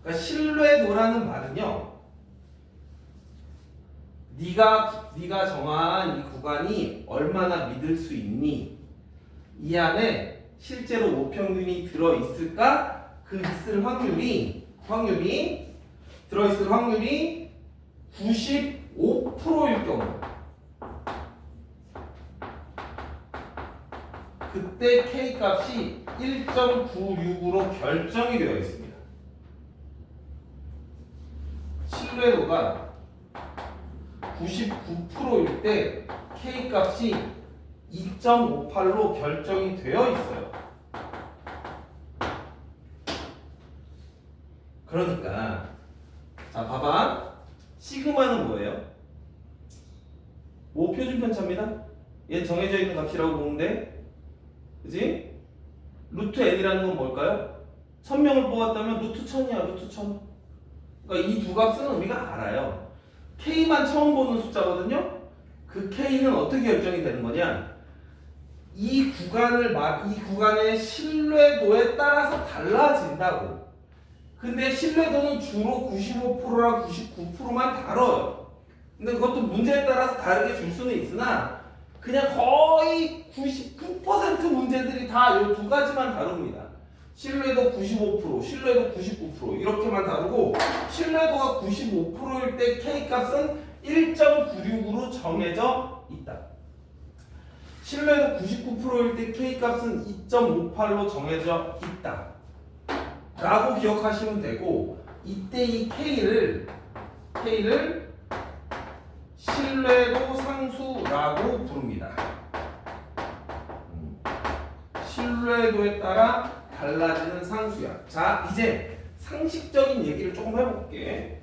[SPEAKER 1] 그러니까 신뢰도라는 말은요. 네가 정한 이 구간이 얼마나 믿을 수 있니? 이 안에 실제로 모평균이 들어있을까? 그 있을 확률이 들어있을 확률이 95%일 경우 그때 K값이 1.96으로 결정이 되어 있습니다. 신뢰도가 99%일 때 K값이 2.58로 결정이 되어 있어요. 그러니까 자 봐봐. 시그마는 뭐예요? 표준 편차입니다. 얘는 정해져 있는 값이라고 보는데 그지? 루트 n이라는 건 뭘까요? 1000명을 뽑았다면 루트 1000이야. 루트 1000. 그러니까 이 두 값은 우리가 알아요. K만 처음 보는 숫자거든요. 그 K는 어떻게 결정이 되는 거냐? 이 구간의 신뢰도에 따라서 달라진다고. 근데 신뢰도는 주로 95%랑 99%만 다뤄요. 근데 그것도 문제에 따라서 다르게 줄 수는 있으나 그냥 거의 99% 문제들이 다 이 두 가지만 다룹니다. 신뢰도 95%, 신뢰도 99% 이렇게만 다루고 신뢰도가 95%일 때 K값은 1.96으로 정해져 있다. 신뢰도 99%일 때 K값은 2.58로 정해져 있다. 라고 기억하시면 되고 이때 이 K를 신뢰도 상수라고 부릅니다. 신뢰도에 따라 달라지는 상수야. 자, 이제 상식적인 얘기를 조금 해볼게.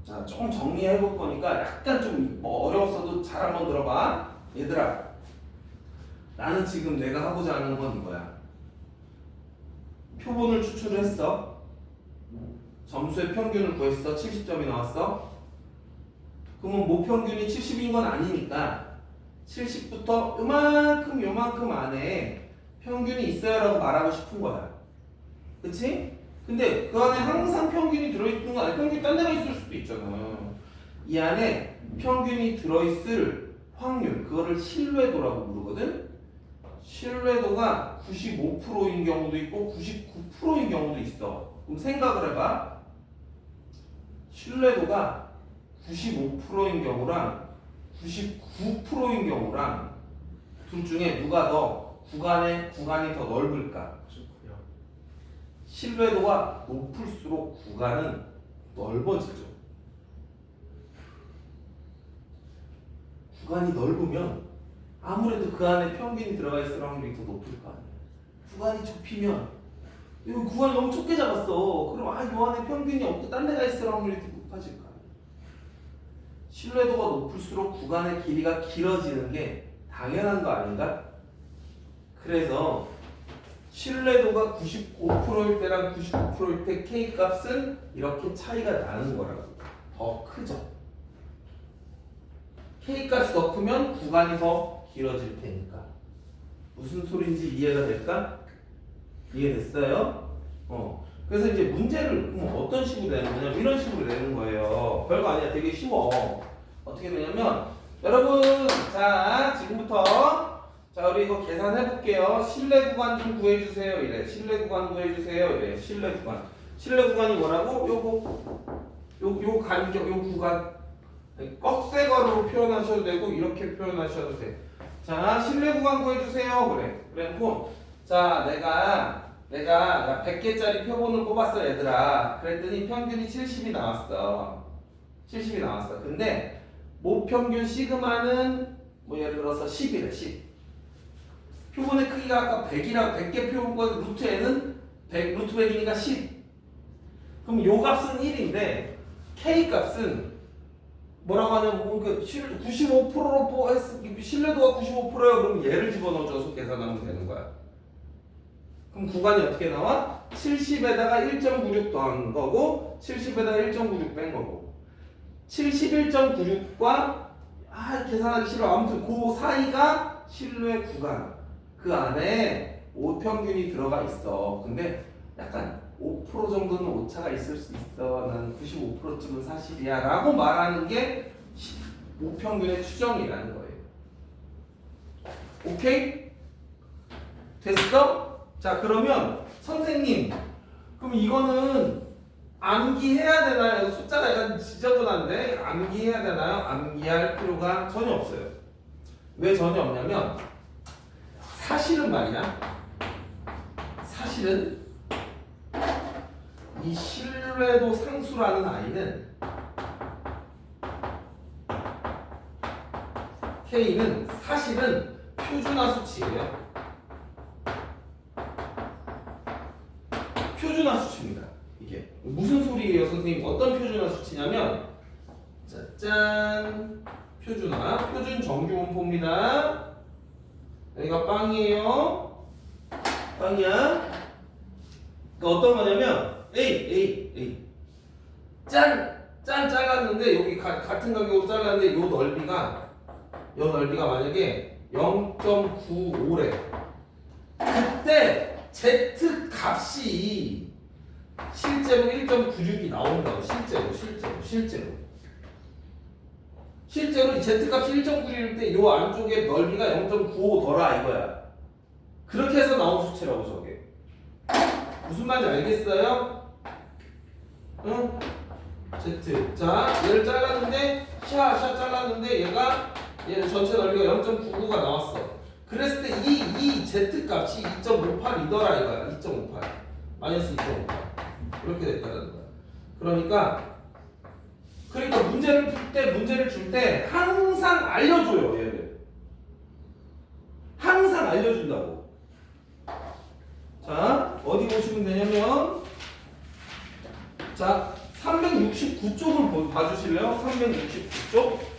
[SPEAKER 1] 자, 조금 정리해볼 거니까 약간 좀 어려웠어도 잘 한번 들어봐. 얘들아, 나는 지금 내가 하고자 하는 건 이거야. 표본을 추출했어. 점수의 평균을 구했어. 70점이 나왔어. 그러면 모평균이 70인 건 아니니까 70부터 요만큼 안에 평균이 있어야라고 말하고 싶은 거야. 그치? 근데 그 안에 항상 평균이 들어있는 거 아니야. 평균이 딴 데가 있을 수도 있잖아. 이 안에 평균이 들어있을 확률, 그거를 신뢰도라고 부르거든. 신뢰도가 95%인 경우도 있고 99%인 경우도 있어. 그럼 생각을 해봐. 신뢰도가 95%인 경우랑 99%인 경우랑 둘 중에 누가 더 구간이 더 넓을까?
[SPEAKER 2] 좋고요.
[SPEAKER 1] 신뢰도가 높을수록 구간은 넓어지죠. 구간이 넓으면 아무래도 그 안에 평균이 들어가 있을 확률이 더 높을 거 아니야. 구간이 좁히면 이거 구간을 너무 좁게 잡았어. 그럼 이 안에 평균이 없고 딴 데가 있을 확률이 더 높아질 거 아니야. 신뢰도가 높을수록 구간의 길이가 길어지는 게 당연한 거 아닌가? 그래서 신뢰도가 95%일 때랑 99%일 때 K값은 이렇게 차이가 나는 거라고. 더 크죠. K값이 더 크면 구간이 더 길어질 테니까. 무슨 소린지 이해가 될까? 이해됐어요? 그래서 이제 문제를 어떤 식으로 내는 거냐면 이런 식으로 내는 거예요. 별거 아니야. 되게 쉬워. 어떻게 되냐면 여러분, 자 지금부터 자 우리 이거 계산해 볼게요. 신뢰 구간 좀 구해주세요. 이래. 신뢰 구간 구해주세요. 이래. 신뢰 구간이 뭐라고? 요 간격, 요 구간. 꺽쇠가루로 표현하셔도 되고 이렇게 표현하셔도 돼. 자, 신뢰 구간 구해주세요. 그래. 그래놓고 자 내가 100개짜리 표본을 뽑았어 얘들아. 그랬더니 평균이 70이 나왔어. 70이 나왔어. 근데 모평균 시그마는 뭐 예를 들어서 10이래. 10. 표본의 크기가 아까 100개 표본과 루트 n은 100, 루트 100이니까 10. 그럼 요 값은 1인데 K 값은 뭐라고 하냐면 그 95%로 신뢰도가 95%예요. 그럼 얘를 집어넣어줘서 계산하면 되는 거야. 그럼 구간이 어떻게 나와? 70에다가 1.96 더한 거고 70에다가 1.96 뺀 거고 71.96과 계산하기 싫어. 아무튼 그 사이가 신뢰 구간. 그 안에 오평균이 들어가 있어. 근데 약간 5% 정도는 오차가 있을 수 있어. 난 95%쯤은 사실이야. 라고 말하는 게 오평균의 추정이라는 거예요. 오케이? 됐어? 자, 그러면 선생님, 그럼 이거는 암기해야 되나요? 숫자가 약간 지저분한데 암기해야 되나요? 암기할 필요가 전혀 없어요. 왜 전혀 없냐면 사실은 말이야. 사실은 이 신뢰도 상수라는 아이는 K는 사실은 표준화 수치예요. 표준화 수치입니다. 이게 무슨 소리예요, 선생님? 어떤 표준화 수치냐면 짠 표준화, 표준 정규분포입니다. 여기가 빵이에요. 빵이야. 그러니까 어떤 거냐면 A 짠 잘랐는데 여기 같은 가격으로 잘랐는데 요 넓이가 만약에 0.95래. 그때 Z 값이 실제로 1.96이 나온다고. 실제로 이 Z 값이 1.96일 때 요 안쪽에 넓이가 0.95 더라 이거야. 그렇게 해서 나온 수치라고 저게. 무슨 말인지 알겠어요? 응? Z. 자, 얘를 잘랐는데 샤 잘랐는데 얘는 전체 넓이가 0.99가 나왔어. 그랬을 때 이 Z 값이 2.58이더라 이거야. 2.58. 마이너스 2.58. 이렇게 됐다는 거야. 그러니까 문제를 줄 때 항상 알려줘요, 얘를. 항상 알려준다고. 자, 어디 보시면 되냐면, 자, 369쪽을 봐주실래요? 369쪽.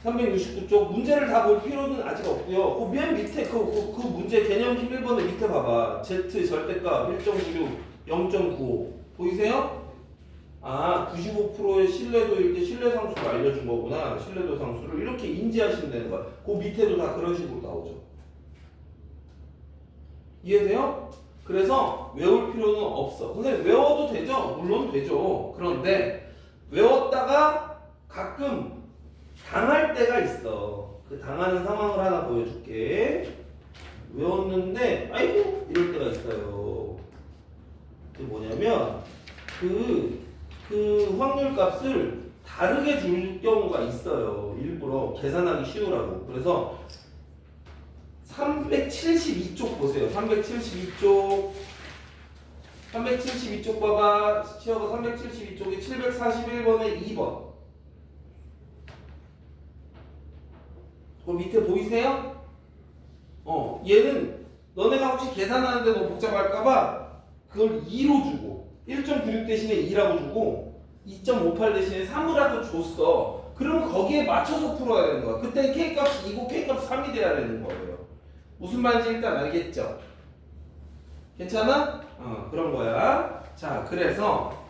[SPEAKER 1] 369쪽 문제를 다 볼 필요는 아직 없고요. 그 맨 밑에 그 문제 개념 1번의 밑에 봐봐. Z 절대값 1.96, 0.95 보이세요? 95%의 신뢰도일 때 신뢰 상수를 알려준 거구나. 신뢰도 상수를 이렇게 인지하시면 되는 거야. 그 밑에도 다 그런 식으로 나오죠. 이해돼요? 그래서 외울 필요는 없어. 근데 외워도 되죠? 물론 되죠. 그런데 외웠다가 가끔 당할 때가 있어. 그 당하는 상황을 하나 보여줄게. 외웠는데 아이고 이럴 때가 있어요. 그게 뭐냐면 그 확률 값을 다르게 줄 경우가 있어요. 일부러 계산하기 쉬우라고. 그래서 372쪽 보세요. 372쪽 봐봐. 시어가 372쪽에 741번에 2번. 그 밑에 보이세요? 얘는 너네가 혹시 계산하는데 너무 복잡할까봐 그걸 2로 주고 1.96 대신에 2라고 주고 2.58 대신에 3이라고 줬어. 그러면 거기에 맞춰서 풀어야 되는 거야. 그때 K값이 2고 K값이 3이 돼야 되는 거예요. 무슨 말인지 일단 알겠죠? 괜찮아? 그런 거야. 자, 그래서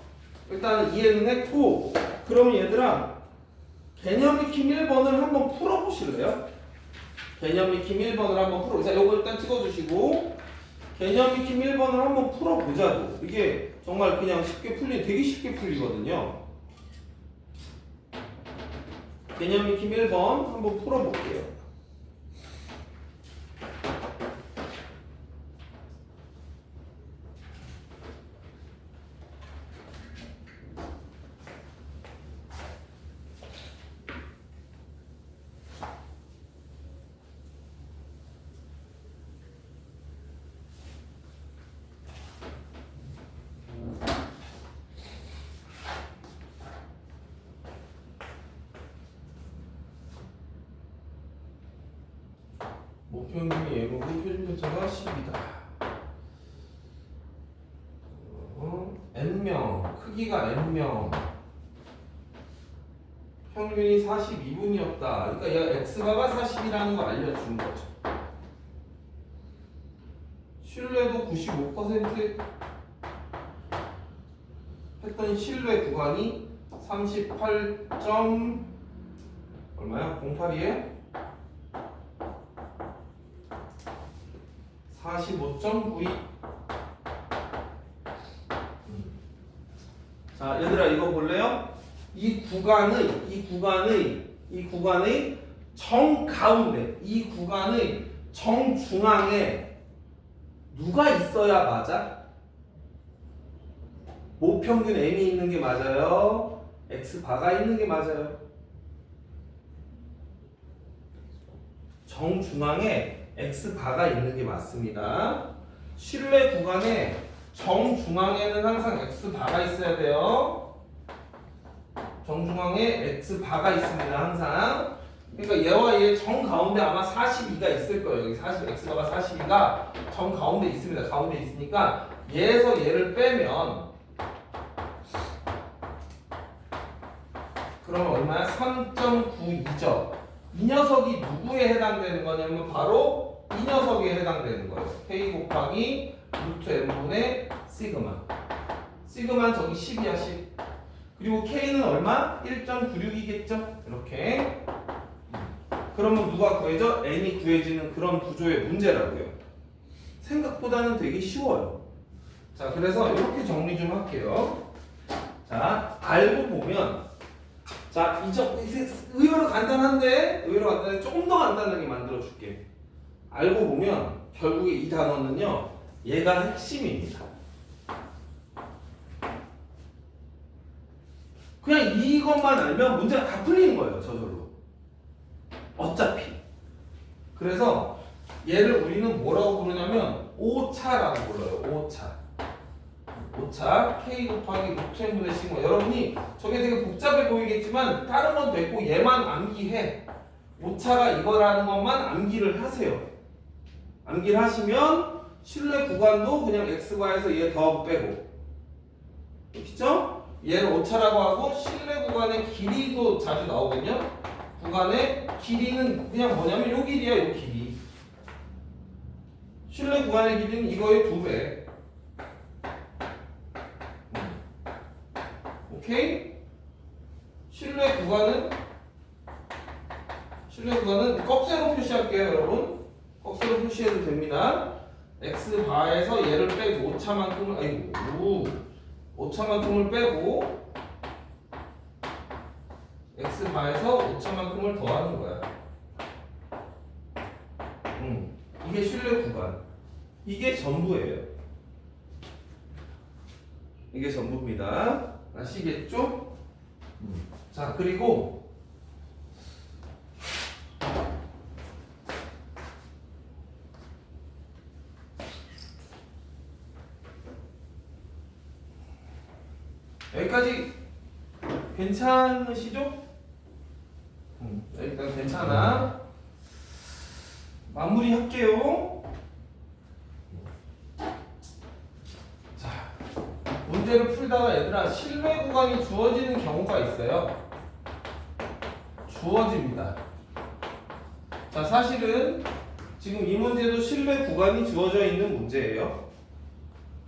[SPEAKER 1] 일단 이해는 했고, 그러면 얘들아 개념 익힘 1번을 한번 풀어보실래요? 개념 익힘 1번을 한번 풀어보자. 요거 일단 찍어주시고 개념 익힘 1번을 한번 풀어보자고. 이게 정말 그냥 되게 쉽게 풀리거든요. 개념 익힘 1번 한번 풀어볼게요. 목표평균 예고고 표준 편차가 10이다. n명 크기 크기가 n명, 평균이 42분이었다. 그러니까 얘가 x바가 40이라는 거 알려준 거죠. 신뢰도 95% 했던 신뢰 구간이 38. 얼마야? 08이에요? 45.92. 자, 얘들아 이거 볼래요? 이 구간의 정가운데, 이 구간의 정중앙에 누가 있어야 맞아? 모평균 m이 있는 게 맞아요? x바가 있는 게 맞아요? 정중앙에 x바가 있는 게 맞습니다. 신뢰 구간에 정중앙에는 항상 x바가 있어야 돼요. 정중앙에 x바가 있습니다. 항상. 그러니까 얘와 얘 정가운데 아마 42가 있을 거예요. 여기 40, x바가 42가 정가운데 있습니다. 가운데 있으니까 얘에서 얘를 빼면 그러면 얼마야? 3.92죠. 이 녀석이 누구에 해당되는 거냐면 바로 이 녀석에 해당되는 거예요. k 곱하기 루트 n분의 시그마. 시그마는 저기 10이야 10. 그리고 k는 얼마? 1.96이겠죠? 이렇게. 그러면 누가 구해져? n이 구해지는 그런 구조의 문제라고요. 생각보다는 되게 쉬워요. 자, 그래서 이렇게 정리 좀 할게요. 자, 알고 보면, 자, 의외로 간단한데 조금 더 간단하게 만들어 줄게. 알고 보면 결국에 이 단어는요, 얘가 핵심입니다. 그냥 이것만 알면 문제가 다 풀리는 거예요, 저절로. 어차피. 그래서 얘를 우리는 뭐라고 부르냐면 오차라고 불러요. 오차 k 곱하기 루트 n분의 시그마. 여러분이 저게 되게 복잡해 보이겠지만 다른 건 됐고 얘만 암기해. 오차가 이거라는 것만 암기를 하세요. 암기를 하시면 신뢰 구간도 그냥 x바에서 얘 더 빼고, 그렇죠? 얘를 오차라고 하고 신뢰 구간의 길이도 자주 나오거든요. 구간의 길이는 그냥 뭐냐면 요 길이야, 요 길이. 신뢰 구간의 길이는 이거의 2배. 오케이? 신뢰 구간은 꺽쇠로 표시할게요, 여러분. 꺽쇠로 표시해도 됩니다. x바에서 얘를 빼고 오차만큼을 오차만큼을 빼고 x바에서 오차만큼을 더하는 거야. 이게 신뢰 구간. 이게 전부예요. 이게 전부입니다. 아시겠죠? 자, 그리고 여기까지 괜찮으시죠? 일단 괜찮아. 마무리 할게요. 자, 문제를 풀다가 얘들아 신뢰 구간이 주어지는 경우가 있어요. 주어집니다. 자, 사실은 지금 이 문제도 신뢰 구간이 주어져 있는 문제예요.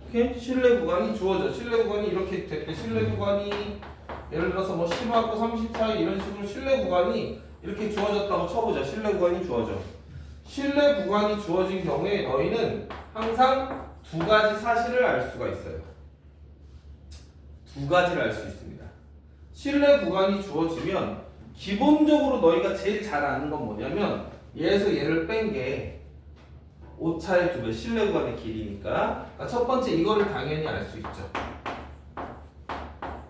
[SPEAKER 1] 오케이? 신뢰 구간이 주어져. 신뢰 구간이 이렇게 됐대. 신뢰 구간이 예를 들어서 뭐 10하고 30 사이 이런 식으로 신뢰 구간이 이렇게 주어졌다고 쳐보자. 신뢰 구간이 주어져. 신뢰 구간이 주어진 경우에 너희는 항상 두 가지 사실을 알 수가 있어요. 두 가지를 알 수 있습니다. 신뢰 구간이 주어지면 기본적으로 너희가 제일 잘 아는 건 뭐냐면 얘에서 얘를 뺀 게 오차의 2배, 신뢰 구간의 길이니까. 그러니까 첫 번째 이거를 당연히 알 수 있죠.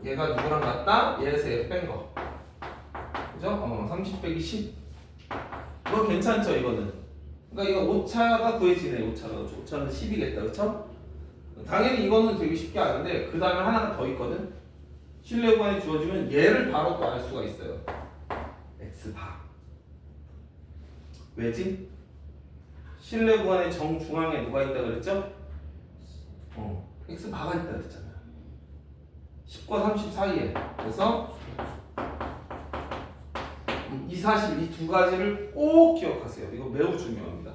[SPEAKER 1] 얘가 누구랑 같다? 얘에서 얘를 뺀 거. 그죠? 30 빼기 10. 이거 괜찮죠, 이거는? 그러니까 이거 오차가 구해지네, 오차는 10이겠다, 그쵸? 당연히 이거는 되게 쉽게 아는데, 그 다음에 하나가 더 있거든? 신뢰 구간이 주어지면 얘를 바로 또 알 수가 있어요. x바. 왜지? 신뢰 구간의 정중앙에 누가 있다 그랬죠? x바가 있다 그랬잖아. 10과 30 사이에. 그래서 이 사실 이 두 가지를 꼭 기억하세요. 이거 매우 중요합니다.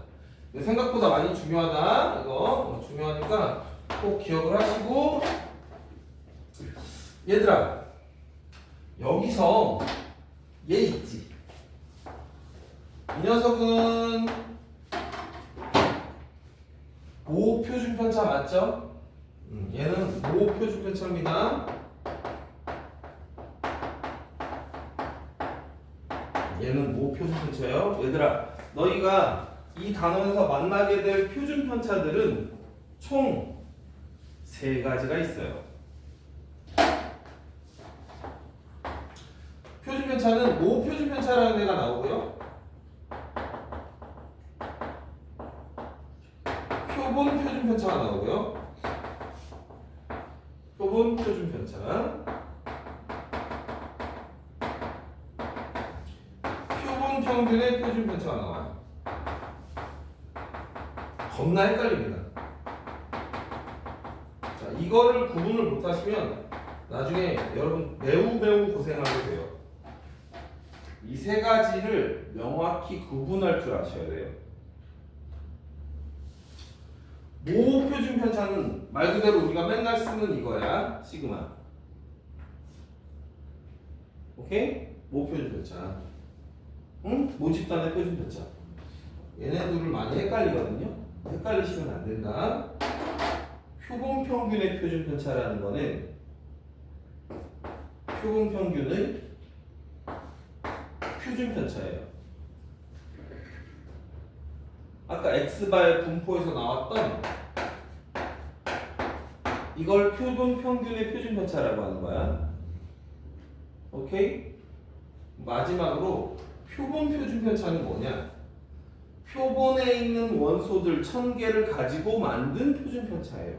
[SPEAKER 1] 이거 생각보다 많이 중요하다. 이거 중요하니까 꼭 기억을 하시고 얘들아 여기서 얘 있지. 이 녀석은 모표준편차 맞죠? 얘는 모표준편차입니다. 얘는 모표준편차예요. 얘들아 너희가 이 단원에서 만나게 될 표준편차들은 총 3가지가 있어요. 표준편차는 모표준편차라는 애가 나오고요. 표본 표준편차가 나오고요. 표본 표준편차. 표본 평균의 표준편차가 나와요. 겁나 헷갈립니다. 자, 이거를 구분을 못하시면 나중에 여러분 매우 고생하게 돼요. 이 3가지를 명확히 구분할 줄 아셔야 돼요. 모표준편차는 말 그대로 우리가 맨날 쓰는 이거야. 시그마. 오케이? 모표준편차. 응? 모집단의 표준편차. 얘네들을 많이 헷갈리거든요. 헷갈리시면 안 된다. 표본평균의 표준편차라는 거는 표본평균의 표준편차예요. 아까 x바의 분포에서 나왔던 이걸 표본평균의 표준편차라고 하는 거야. 오케이? 마지막으로 표본 표준편차는 뭐냐? 표본에 있는 원소들 1000개를 가지고 만든 표준편차예요.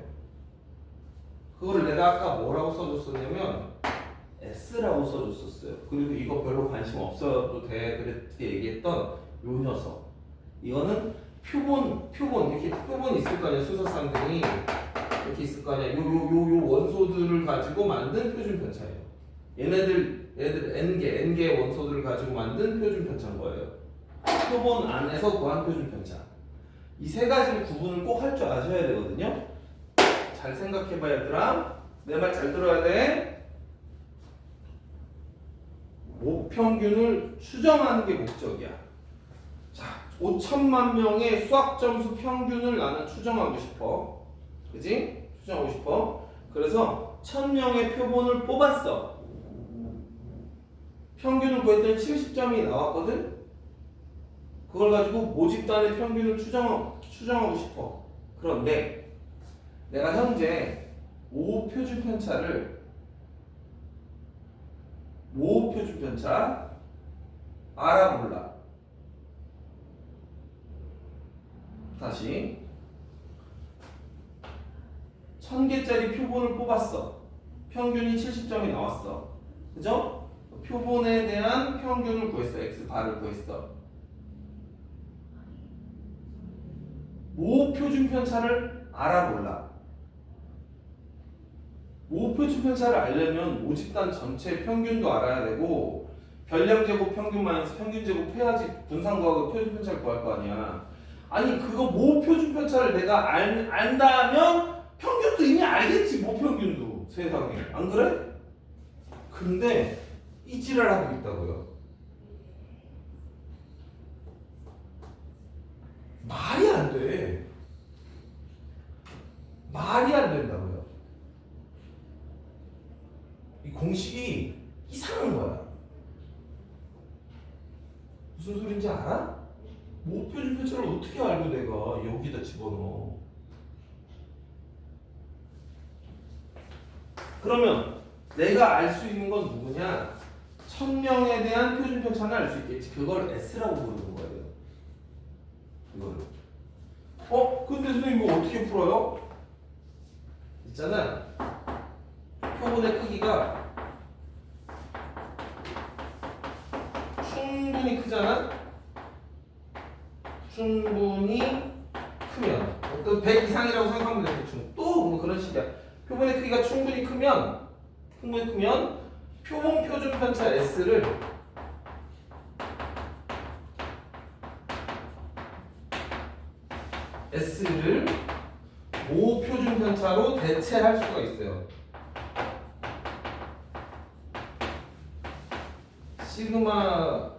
[SPEAKER 1] 그거를 내가 아까 뭐라고 써줬었냐면 S라고 써줬었어요. 그리고 이거 별로 관심 없어도 돼 그렇게 얘기했던 요 녀석. 이거는 표본 이렇게 표본이 있을 거 아니야. 수소쌍둥이 이렇게 있을 거 아니야. 요 원소들을 가지고 만든 표준편차예요. 얘네들 n개 원소들을 가지고 만든 표준편차인 거예요. 표본 안에서 구한 표준편차. 이 3가지를 구분을 꼭 할 줄 아셔야 되거든요. 잘 생각해봐 얘들아. 내 말 잘 들어야 돼. 모평균을 추정하는 게 목적이야. 자, 5천만 명의 수학 점수 평균을 나는 추정하고 싶어. 그지? 추정하고 싶어. 그래서 1000명의 표본을 뽑았어. 평균을 구했더니 70점이 나왔거든? 그걸 가지고 모집단의 평균을 추정하고 싶어. 그런데 내가 현재 모표준편차 알아 몰라. 다시 1000개짜리 표본을 뽑았어. 평균이 70점이 나왔어. 그죠? 표본에 대한 평균을 구했어. x바를 구했어. 모표준편차를 알아 몰라. 모표준편차를 알려면 모집단 전체 평균도 알아야 되고 별량제곱 평균 마이너스 평균제곱 해야지 분산구하고 표준편차를 구할 거 아니야. 아니 그거 모표준편차를 내가 안다면 평균도 이미 알겠지. 모평균도 세상에. 안 그래? 근데 이 지랄 하고 있다고요. 말이 안 돼. 말이 안 된다고요. 이 공식이 이상한 거야. 무슨 소린지 알아? 모표준편차를 어떻게 알고 내가 여기다 집어넣어? 그러면 내가 알 수 있는 건 누구냐? 1000명에 대한 표준편차는 알 수 있겠지. 그걸 S라고 부르는 거예요. 이거를. 근데 선생님 이거 어떻게 풀어요? 있잖아. 표본의 크기가 충분히 크잖아. 충분히 크면 어떤 100 이상이라고 생각하면 되겠죠. 또 뭐 그런 식이야. 표본의 크기가 충분히 크면 풍분히 크면 표본 표준 편차 S를 모 표준 편차로 대체할 수가 있어요. 시그마를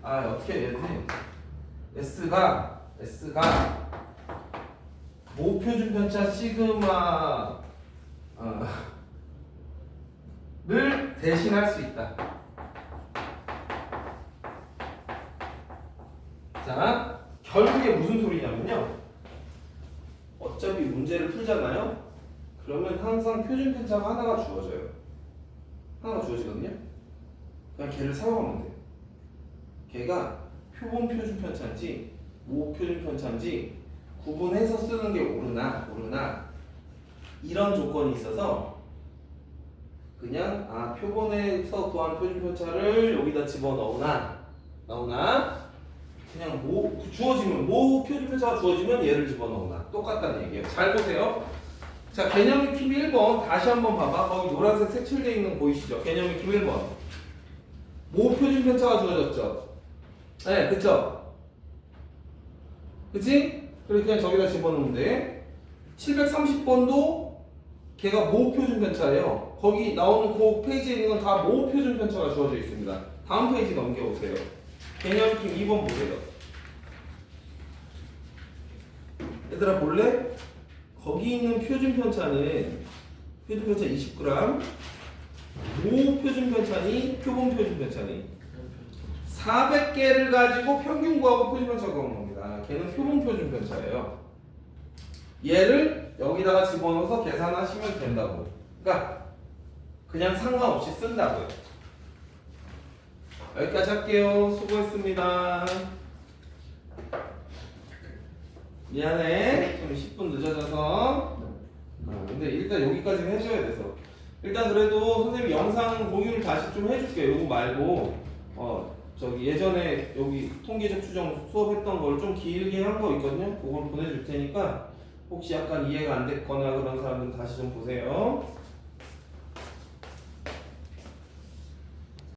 [SPEAKER 1] 어떻게 해야 되지? S가 모 표준 편차 시그마 를 대신할 수 있다. 자, 결국에 무슨 소리냐면요. 어차피 문제를 풀잖아요. 그러면 항상 표준 편차가 하나가 주어져요. 하나가 주어지거든요. 그냥 걔를 사용하면 돼요. 걔가 표본 표준 편차인지 모 표준 편차인지 구분해서 쓰는 게 옳으나 이런 조건이 있어서 그냥 표본에서 구한 표준 편차를 여기다 집어넣으나 그냥 모 표준 편차가 주어지면 얘를 집어넣으나 똑같다는 얘기예요. 잘 보세요. 자, 개념 익힘 1번 다시 한번 봐봐. 거기 노란색 색칠되어 있는 거 보이시죠? 개념 익힘 1번. 모 표준 편차가 주어졌죠? 네, 그쵸? 그치? 그래서 그냥 저기다 집어넣으면 돼. 730번도 걔가 모 표준 편차예요. 거기 나오는 그 페이지에 있는 건 다 모 표준 편차가 주어져 있습니다. 다음 페이지 넘겨보세요. 개념 익힘 2번 보세요. 얘들아 볼래? 거기 있는 표준 편차는 표준 편차 20g, 모 표준 편차니 표본 표준 편차니 400개를 가지고 평균 구하고 표준 편차 구하는 겁니다. 걔는 표본 표준 편차예요. 얘를 여기다가 집어넣어서 계산하시면 된다고. 그러니까 그냥 상관없이 쓴다고요. 여기까지 할게요. 수고했습니다. 미안해. 좀 10분 늦어져서. 근데 일단 여기까지는 해줘야 돼서. 일단 그래도 선생님이 영상 공유를 다시 좀 해줄게요. 요거 말고 저기 예전에 여기 통계적 추정 수업했던 걸 좀 길게 한 거 있거든요. 그걸 보내줄 테니까 혹시 약간 이해가 안 됐거나 그런 사람들은 다시 좀 보세요.